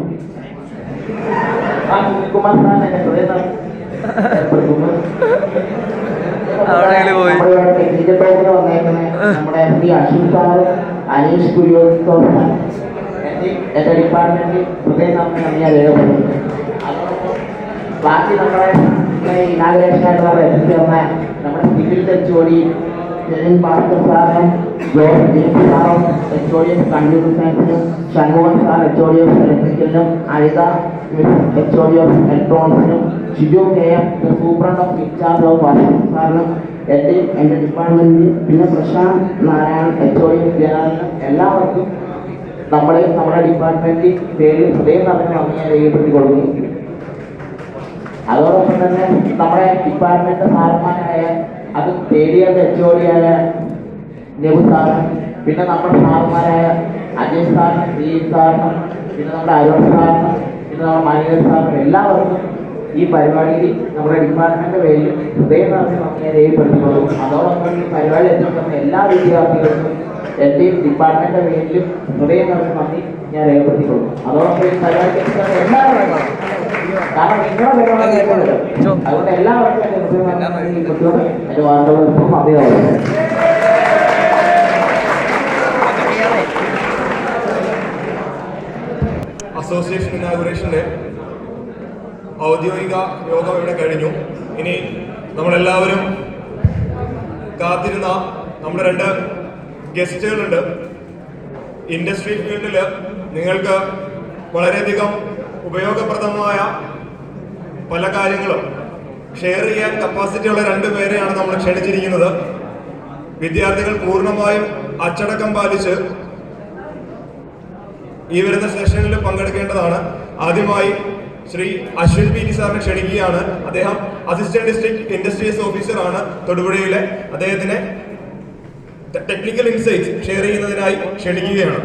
കുമാർ സാറിനെ എൻ്റെ ഹൃദയം ഏർപ്പെടുത്തുന്നു. ടെക്നിക്കൽ ടോക്കിന് വന്നേക്കുന്ന നമ്മുടെ ശ്രീ അശ്വിൻ സാറും അനീഷ് കുര്യോത്സവ എൻ്റെ ഡിപ്പാർട്ട്മെന്റിൽ ഹൃദയം നന്ദി രേഖപ്പെടുത്തുന്നു. അതോടൊപ്പം ബാക്കി നമ്മുടെ ഇനാഗുറേഷനായിട്ട് നമ്മൾ എത്തിച്ചേർന്ന നമ്മുടെ സിവിൽ HOD ജെലിൻ ഭാസ്കർ സാറും ജോസ് ജെയിംസ് സാറും HOD കമ്പ്യൂട്ടർ സയൻസിനും, ഷൺമുഖൻ സാർ HOD ഇലക്ട്രിക്കലിനും, അനിത HOD ഇലക്ട്രോണിക്സിനും, Shiju KM superintendent of in charge of washing സാറിനും, എൻ്റെ ഡിപ്പാർട്ട്മെന്റിൽ, പിന്നെ പ്രശാന്ത് നാരായൺ HOD ജനറലിനും എല്ലാവർക്കും നമ്മുടെ ഡിപ്പാർട്ട്മെന്റിൽ പേരിൽ ഹൃദയം നിറഞ്ഞ നന്ദി രേഖപ്പെടുത്തിക്കൊള്ളുന്നു. അതോടൊപ്പം തന്നെ നമ്മുടെ ഡിപ്പാർട്ട്മെന്റ് സാറന്മാരായ അത് തേടിയുടെ HOD ആയ നെബു സാറും, പിന്നെ നമ്മുടെ സാറന്മാരായ അജയ് സാറിനും, ശ്രീ സാറിനും, പിന്നെ നമ്മുടെ അരുൺ സാറിനും, പിന്നെ നമ്മുടെ മനീർ സാറിനും എല്ലാവർക്കും ഈ പരിപാടിയിൽ നമ്മുടെ ഡിപ്പാർട്ട്മെന്റ് പേരിൽ ഹൃദയം നിറഞ്ഞ നന്ദി രേഖപ്പെടുത്തിക്കൊള്ളും. അതോടൊപ്പം ഈ പരിപാടി എത്തിക്കുന്ന എല്ലാ വിദ്യാർത്ഥികൾക്കും എൻ്റെയും ഡിപ്പാർട്ട്മെന്റ് പേരിലും ഹൃദയം നിറഞ്ഞ നന്ദി ഞാൻ രേഖപ്പെടുത്തിക്കൊള്ളും. അതോടൊപ്പം ഈ പരിപാടി എത്തിക്കുന്ന എല്ലാവരും കാരണം നിങ്ങളുടെ പേരാണ്. അതുകൊണ്ട് എല്ലാവർക്കും എൻ്റെ ഹൃദയം എൻ്റെ വാർത്തകൾക്കും അറിയാവുന്നത്. അസോസിയേഷൻ ഇനാഗുറേഷന്റെ ഔദ്യോഗിക യോഗം ഇവിടെ കഴിഞ്ഞു. ഇനി നമ്മളെല്ലാവരും കാത്തിരുന്ന നമ്മുടെ 2 ഗസ്റ്റുകളുണ്ട്. ഇൻഡസ്ട്രി ഫീൽഡിൽ നിങ്ങൾക്ക് വളരെയധികം ഉപയോഗപ്രദമായ പല കാര്യങ്ങളും ഷെയർ ചെയ്യാൻ കപ്പാസിറ്റിയുള്ള 2 പേരെയാണ് നമ്മൾ ക്ഷണിച്ചിരിക്കുന്നത്. വിദ്യാർത്ഥികൾ പൂർണ്ണമായും അച്ചടക്കം പാലിച്ച് ഈ വരുന്ന സെഷനിൽ പങ്കെടുക്കേണ്ടതാണ്. ആദ്യമായി ശ്രീ അശ്വിൻ പി സാറിനെ ക്ഷണിക്കുകയാണ്. അദ്ദേഹം അസിസ്റ്റന്റ് ഡിസ്ട്രിക്ട് ഇൻഡസ്ട്രീസ് ഓഫീസറാണ് തൊടുപുഴയിലെ. അദ്ദേഹത്തിനെ ടെക്നിക്കൽ ഇൻസൈറ്റ്സ് ഷെയർ ചെയ്യുന്നതിനായി ക്ഷണിക്കുകയാണ്.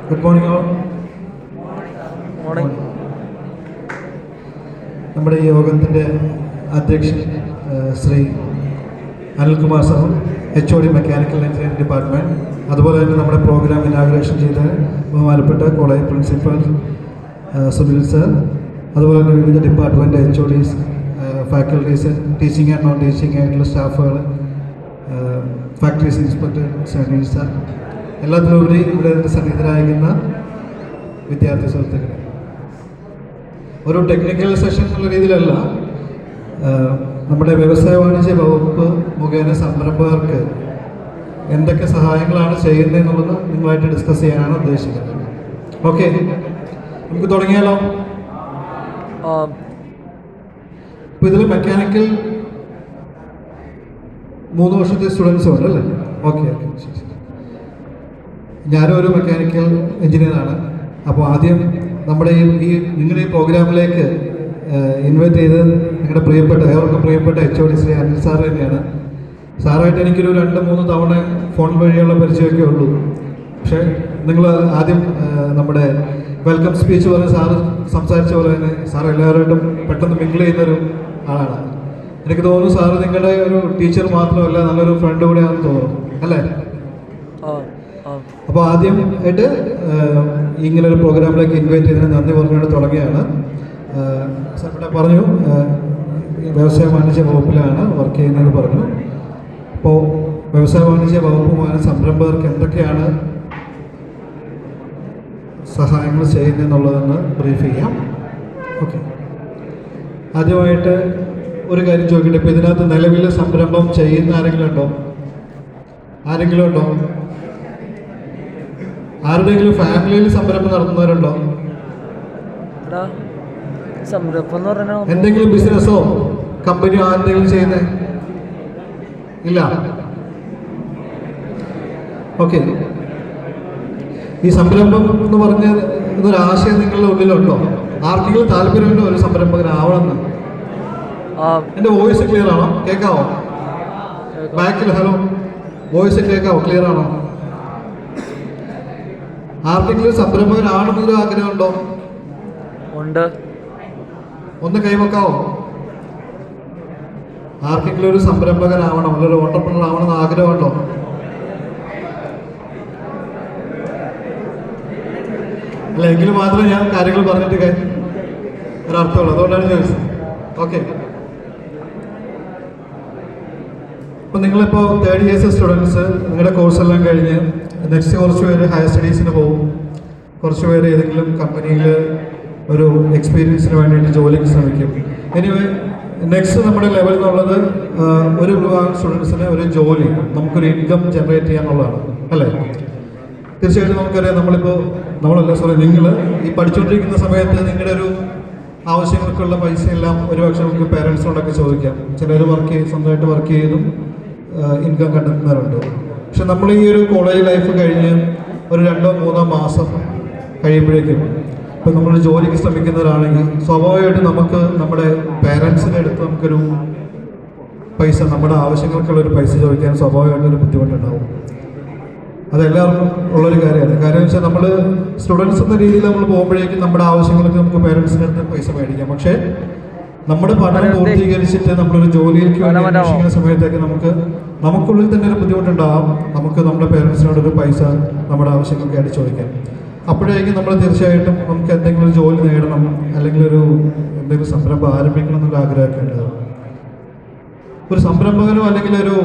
Good morning all. മോർണിംഗ്. നമ്മുടെ ഈ യോഗത്തിൻ്റെ അധ്യക്ഷൻ Shri Anilkumar sir, HOD mechanical engineering department, അതുപോലെ തന്നെ നമ്മുടെ പ്രോഗ്രാം ഇനാഗുറേഷൻ ചെയ്ത ബഹുമാനപ്പെട്ട കോളേജ് പ്രിൻസിപ്പൽ സുനിൽ സർ, അതുപോലെ തന്നെ വിവിധ department HODs, faculties, teaching and non teaching ആയിട്ടുള്ള സ്റ്റാഫുകൾ, ഫാക്ടറീസ് ഇൻസ്പെക്ടർ സനീൽ സാർ, എല്ലാത്തിലുപരി ഇവിടെ സന്നിഹിതരായിരിക്കുന്ന വിദ്യാർത്ഥി സുഹൃത്തുക്കളെ, ഒരു ടെക്നിക്കൽ സെഷൻ എന്നുള്ള രീതിയിലല്ല, നമ്മുടെ വ്യവസായ വാണിജ്യ വകുപ്പ് മുഖേന സംരംഭകർക്ക് എന്തൊക്കെ സഹായങ്ങളാണ് ചെയ്യുന്നത് എന്നുള്ളത് നിങ്ങളുമായിട്ട് ഡിസ്കസ് ചെയ്യാനാണ് ഉദ്ദേശിക്കുന്നത്. ഓക്കെ, നമുക്ക് തുടങ്ങിയാലോ? ഇപ്പോൾ ഇതിൽ മെക്കാനിക്കൽ 3 വർഷത്തെ സ്റ്റുഡൻസ് ഉണ്ട് അല്ലേ? ഓക്കെ ഓക്കെ, ശരി. ഞാനും ഒരു മെക്കാനിക്കൽ എഞ്ചിനീയറാണ്. അപ്പോൾ ആദ്യം നമ്മുടെ ഈ നിങ്ങളുടെ ഈ പ്രോഗ്രാമിലേക്ക് ഇൻവൈറ്റ് ചെയ്ത് നിങ്ങളുടെ ഏവർക്കും പ്രിയപ്പെട്ട HOD ശ്രീ അനിൽ സാർ തന്നെയാണ്. സാറായിട്ട് എനിക്കൊരു 2-3 തവണ ഫോൺ വഴിയുള്ള പരിചയമൊക്കെ ഉള്ളൂ. പക്ഷേ നിങ്ങൾ ആദ്യം നമ്മുടെ വെൽക്കം സ്പീച്ച് പോലെ സാറ് സംസാരിച്ച പോലെ തന്നെ സാർ എല്ലാവരുമായിട്ടും പെട്ടെന്ന് മിങ്കിൾ ചെയ്യുന്നൊരു ആളാണ്. എനിക്ക് തോന്നുന്നു സാറ് നിങ്ങളുടെ ഒരു ടീച്ചർ മാത്രമല്ല, നല്ലൊരു ഫ്രണ്ട് കൂടെയാണെന്ന് തോന്നുന്നു അല്ലേ? അപ്പോൾ ആദ്യമായിട്ട് ഇങ്ങനൊരു പ്രോഗ്രാമിലേക്ക് ഇൻവൈറ്റ് ചെയ്തതിന് നന്ദി പറഞ്ഞുകൊണ്ട് തുടങ്ങിയാണ്. സാർ ഇവിടെ പറഞ്ഞു വ്യവസായ വാണിജ്യ വകുപ്പിലാണ് വർക്ക് ചെയ്യുന്നതെന്ന് പറഞ്ഞു. അപ്പോൾ വ്യവസായ വാണിജ്യ വകുപ്പുമായി സംരംഭകർക്ക് എന്തൊക്കെയാണ് സഹായങ്ങൾ ചെയ്യുന്നതെന്നുള്ളതെന്ന് ബ്രീഫ് ചെയ്യാം. ഓക്കെ, ആദ്യമായിട്ട് ഒരു കാര്യം ചോദിക്കട്ടെ. ഇപ്പോൾ ഇതിനകത്ത് നിലവിൽ സംരംഭം ചെയ്യുന്ന ആരെങ്കിലും ഉണ്ടോ? ആരുടെയെങ്കിലും ഫാമിലിയിൽ സംരംഭം നടത്തുന്നവരുണ്ടോ? എന്തെങ്കിലും ബിസിനസ്സോ കമ്പനിയോ എന്തെങ്കിലും ചെയ്യുന്നത് ഇല്ല? ഓക്കെ, ഈ സംരംഭം എന്ന് പറഞ്ഞ ഇതൊരു ആശയം നിങ്ങളുടെ ഉള്ളിലുണ്ടോ? ആർക്കെങ്കിലും താല്പര്യമുണ്ടോ ഒരു സംരംഭകനാവണമെന്ന്? എൻ്റെ വോയിസ് ക്ലിയർ ആണോ? കേൾക്കാവോ? ബാക്കിൽ ഹലോ, വോയിസ് കേൾക്കാവോ? ക്ലിയർ ആണോ? ആർക്കെങ്കിലും സംരംഭകനാണെന്നൊരു ആഗ്രഹമുണ്ടോ? ഉണ്ട്. ഒന്ന് കൈവെക്കാവോ? ആർക്കെങ്കിലും ഒരു സംരംഭകനാവണം, അല്ലെങ്കിൽ ഒരു ഓണ്ടർപ്രണർ ആവണമെന്ന് ആഗ്രഹമുണ്ടോ? അല്ല, എങ്കിലും മാത്രമേ ഞാൻ കാര്യങ്ങൾ പറഞ്ഞിട്ട് ഒരർത്ഥമുള്ളൂ, അതുകൊണ്ടാണ് ചോദിച്ചത്. ഓക്കെ, അപ്പം നിങ്ങളിപ്പോൾ 3rd ഇയേഴ്സ് സ്റ്റുഡൻസ്, നിങ്ങളുടെ കോഴ്സെല്ലാം കഴിഞ്ഞ് നെക്സ്റ്റ് കുറച്ച് പേര് ഹയർ സ്റ്റഡീസിന് പോകും, കുറച്ച് പേര് ഏതെങ്കിലും കമ്പനിയിൽ ഒരു എക്സ്പീരിയൻസിന് വേണ്ടിയിട്ട് ജോലിക്ക് ശ്രമിക്കും. എനിവേ, നെക്സ്റ്റ് നമ്മുടെ ലെവൽ എന്നുള്ളത് ഒരു വിഭാഗം സ്റ്റുഡൻസിന് ഒരു ജോലി, നമുക്കൊരു ഇൻകം ജനറേറ്റ് ചെയ്യാന്നുള്ളതാണ് അല്ലേ? തീർച്ചയായിട്ടും നമുക്കറിയാം, നിങ്ങൾ ഈ പഠിച്ചുകൊണ്ടിരിക്കുന്ന സമയത്ത് നിങ്ങളുടെ ഒരു ആവശ്യങ്ങൾക്കുള്ള പൈസ എല്ലാം ഒരുപക്ഷെ നമുക്ക് പേരൻസിനോടൊക്കെ ചോദിക്കാം. ചിലർ സ്വന്തമായിട്ട് വർക്ക് ചെയ്തും ഇൻകം കണ്ടെത്തുന്നവരുണ്ട്. പക്ഷെ നമ്മൾ ഈ ഒരു കോളേജ് ലൈഫ് കഴിഞ്ഞ് ഒരു 2-3 മാസം കഴിയുമ്പോഴേക്കും ഇപ്പം നമ്മൾ ജോലിക്ക് ശ്രമിക്കുന്നവരാണെങ്കിൽ സ്വാഭാവികമായിട്ടും നമുക്ക് നമ്മുടെ പേരൻസിൻ്റെ അടുത്ത് നമുക്കൊരു പൈസ, നമ്മുടെ ആവശ്യങ്ങൾക്കുള്ളൊരു പൈസ ചോദിക്കാൻ സ്വാഭാവികമായിട്ടൊരു ബുദ്ധിമുട്ടുണ്ടാവും. അതെല്ലാവർക്കും ഉള്ളൊരു കാര്യമാണ്. കാര്യം വെച്ചാൽ നമ്മൾ സ്റ്റുഡൻസ് എന്ന രീതിയിൽ നമ്മൾ പോകുമ്പോഴേക്കും നമ്മുടെ ആവശ്യങ്ങൾക്ക് നമുക്ക് പേരൻസിൻ്റെ അടുത്ത് പൈസ മേടിക്കാം. പക്ഷേ നമ്മുടെ പഠനം പൂർത്തീകരിച്ചിട്ട് നമ്മളൊരു ജോലിയിലേക്ക് വേണ്ടി അന്വേഷിക്കുന്ന സമയത്തേക്ക് നമുക്കുള്ളിൽ തന്നെ ഒരു ബുദ്ധിമുട്ടുണ്ടാകും. നമുക്ക് നമ്മുടെ പേരൻസിനോടൊരു പൈസ നമ്മുടെ ആവശ്യങ്ങൾക്കായിട്ട് ചോദിക്കാം. അപ്പോഴേക്കും നമ്മൾ തീർച്ചയായിട്ടും നമുക്ക് എന്തെങ്കിലും ഒരു ജോലി നേടണം, അല്ലെങ്കിൽ എന്തെങ്കിലും സംരംഭം ആരംഭിക്കണം എന്നുള്ള ആഗ്രഹമൊക്കെ ഉണ്ടാകും. ഒരു സംരംഭകനോ അല്ലെങ്കിൽ ഒരു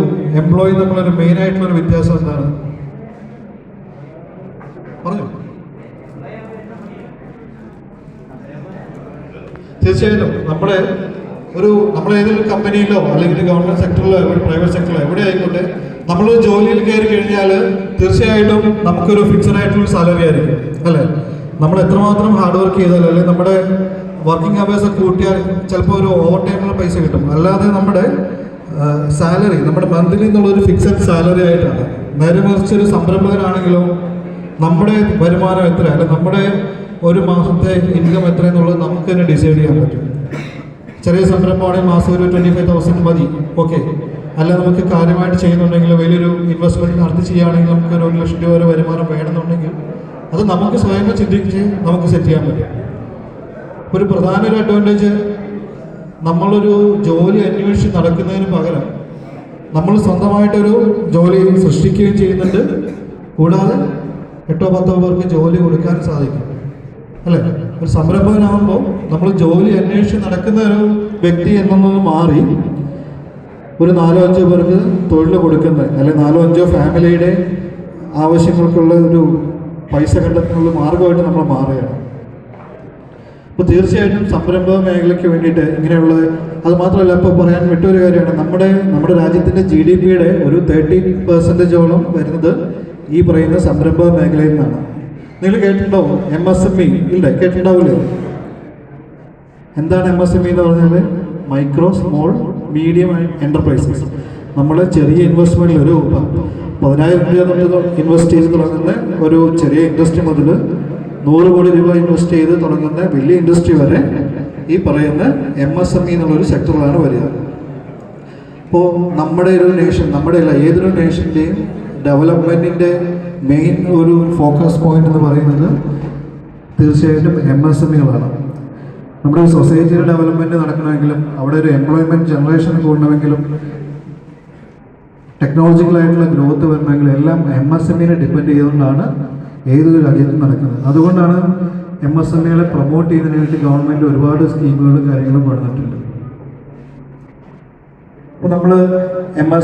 എംപ്ലോയി നമ്മളൊരു മെയിനായിട്ടുള്ളൊരു വ്യത്യാസം എന്താണ്? പറഞ്ഞു. തീർച്ചയായിട്ടും നമ്മളേതൊരു കമ്പനിയിലോ അല്ലെങ്കിൽ ഗവൺമെന്റ് സെക്ടറിലോ പ്രൈവറ്റ് സെക്ടറിലോ എവിടെ ആയിക്കോട്ടെ, നമ്മളൊരു ജോലിയിൽ കയറി കഴിഞ്ഞാൽ തീർച്ചയായിട്ടും നമുക്കൊരു ഫിക്സഡ് ആയിട്ടുള്ള സാലറി ആയിരിക്കും അല്ലേ? നമ്മൾ എത്രമാത്രം ഹാർഡ് വർക്ക് ചെയ്താലും അല്ലെങ്കിൽ നമ്മുടെ വർക്കിംഗ് അവേഴ്സ് കൂട്ടിയാൽ ചിലപ്പോൾ ഒരു ഓവർ ടൈമിനുള്ള പൈസ കിട്ടും. അല്ലാതെ നമ്മുടെ സാലറി നമ്മുടെ മന്ത്ലി എന്നുള്ളൊരു ഫിക്സഡ് സാലറി ആയിട്ടാണ്. നേരെ മറിച്ച് ഒരു സംരംഭകനാണെങ്കിലോ നമ്മുടെ വരുമാനം എത്ര, അല്ലെങ്കിൽ നമ്മുടെ ഒരു മാസത്തെ ഇൻകം എത്ര എന്നുള്ളത് നമുക്ക് തന്നെ ഡിസൈഡ് ചെയ്യാൻ പറ്റും. ചെറിയ സംരംഭമാണെങ്കിൽ മാസം ഒരു 25,000 മതി, ഓക്കെ. അല്ല നമുക്ക് കാര്യമായിട്ട് ചെയ്യുന്നുണ്ടെങ്കിൽ വലിയൊരു ഇൻവെസ്റ്റ്മെൻറ്റ് നടത്തി ചെയ്യുകയാണെങ്കിൽ നമുക്ക് ഒരു 1 ലക്ഷം രൂപ വരെ വരുമാനം വേണമെന്നുണ്ടെങ്കിൽ അത് നമുക്ക് സ്വയം ചിന്തിച്ച് നമുക്ക് സെറ്റ് ചെയ്യാൻ പറ്റും. ഒരു പ്രധാന ഒരു അഡ്വാൻറ്റേജ്, നമ്മളൊരു ജോലി അന്വേഷിച്ച് നടക്കുന്നതിന് പകരം നമ്മൾ സ്വന്തമായിട്ടൊരു ജോലി സൃഷ്ടിക്കുകയും ചെയ്യുന്നുണ്ട്. കൂടാതെ 8-10 പേർക്ക് ജോലി കൊടുക്കാൻ സാധിക്കും അല്ലേ? ഒരു സംരംഭകനാകുമ്പോൾ നമ്മൾ ജോലി അന്വേഷിച്ച് നടക്കുന്ന ഒരു വ്യക്തി എന്നൊന്ന് മാറി ഒരു 4-5 പേർക്ക് തൊഴിൽ കൊടുക്കുന്ന, അല്ലെങ്കിൽ 4-5 ഫാമിലിയുടെ ആവശ്യങ്ങൾക്കുള്ള ഒരു പൈസ കണ്ടെത്തുന്നുള്ള മാർഗമായിട്ട് നമ്മൾ മാറുകയാണ്. അപ്പോൾ തീർച്ചയായിട്ടും സംരംഭക മേഖലയ്ക്ക് വേണ്ടിയിട്ട് ഇങ്ങനെയുള്ള, അത് മാത്രമല്ല ഇപ്പോൾ പറയാൻ വിട്ടൊരു കാര്യമാണ്, നമ്മുടെ രാജ്യത്തിൻ്റെ GDP-യുടെ ഒരു 30% വരുന്നത് ഈ പറയുന്ന സംരംഭക മേഖലയിൽ നിന്നാണ്. നിങ്ങൾ കേട്ടിട്ടുണ്ടാവും MSME ഇല്ലേ? കേട്ടിട്ടുണ്ടാവില്ലേ? എന്താണ് MSME എന്ന് പറഞ്ഞാൽ? Micro small medium enterprises. നമ്മൾ ചെറിയ ഇൻവെസ്റ്റ്മെൻറ്റിൽ ഒരു 10,000 രൂപ ഇൻവെസ്റ്റ് ചെയ്ത് തുടങ്ങുന്ന ഒരു ചെറിയ ഇൻഡസ്ട്രി മുതൽ 100 കോടി രൂപ ഇൻവെസ്റ്റ് ചെയ്ത് തുടങ്ങുന്ന വലിയ ഇൻഡസ്ട്രി വരെ ഈ പറയുന്ന MSME എന്നുള്ളൊരു സെക്ടറിലാണ് വരിക. അപ്പോൾ നമ്മുടെ ഒരു നേഷൻ, നമ്മുടെ അല്ല ഏതൊരു നേഷൻ്റെയും ഡെവലപ്മെൻറ്റിൻ്റെ മെയിൻ ഒരു ഫോക്കസ് പോയിന്റ് എന്ന് പറയുന്നത് തീർച്ചയായിട്ടും MSMEകളാണ്. നമ്മുടെ ഒരു സൊസൈറ്റിയുടെ ഡെവലപ്മെൻറ്റ് നടക്കണമെങ്കിലും അവിടെ ഒരു എംപ്ലോയ്മെൻറ്റ് ജനറേഷൻ കൂടണമെങ്കിലും ടെക്നോളജിക്കലായിട്ടുള്ള ഗ്രോത്ത് വരണമെങ്കിലും എല്ലാം MSMEനെ ഡിപ്പെൻഡ് ചെയ്തുകൊണ്ടാണ് ഏതൊരു രാജ്യത്തും നടക്കുന്നത്. അതുകൊണ്ടാണ് MSMEകളെ പ്രൊമോട്ട് ചെയ്യുന്നതിന് വേണ്ടി ഗവൺമെൻറ് ഒരുപാട് സ്കീമുകളും കാര്യങ്ങളും കൊണ്ടുവന്നിട്ടുണ്ട്. അപ്പോൾ നമ്മൾ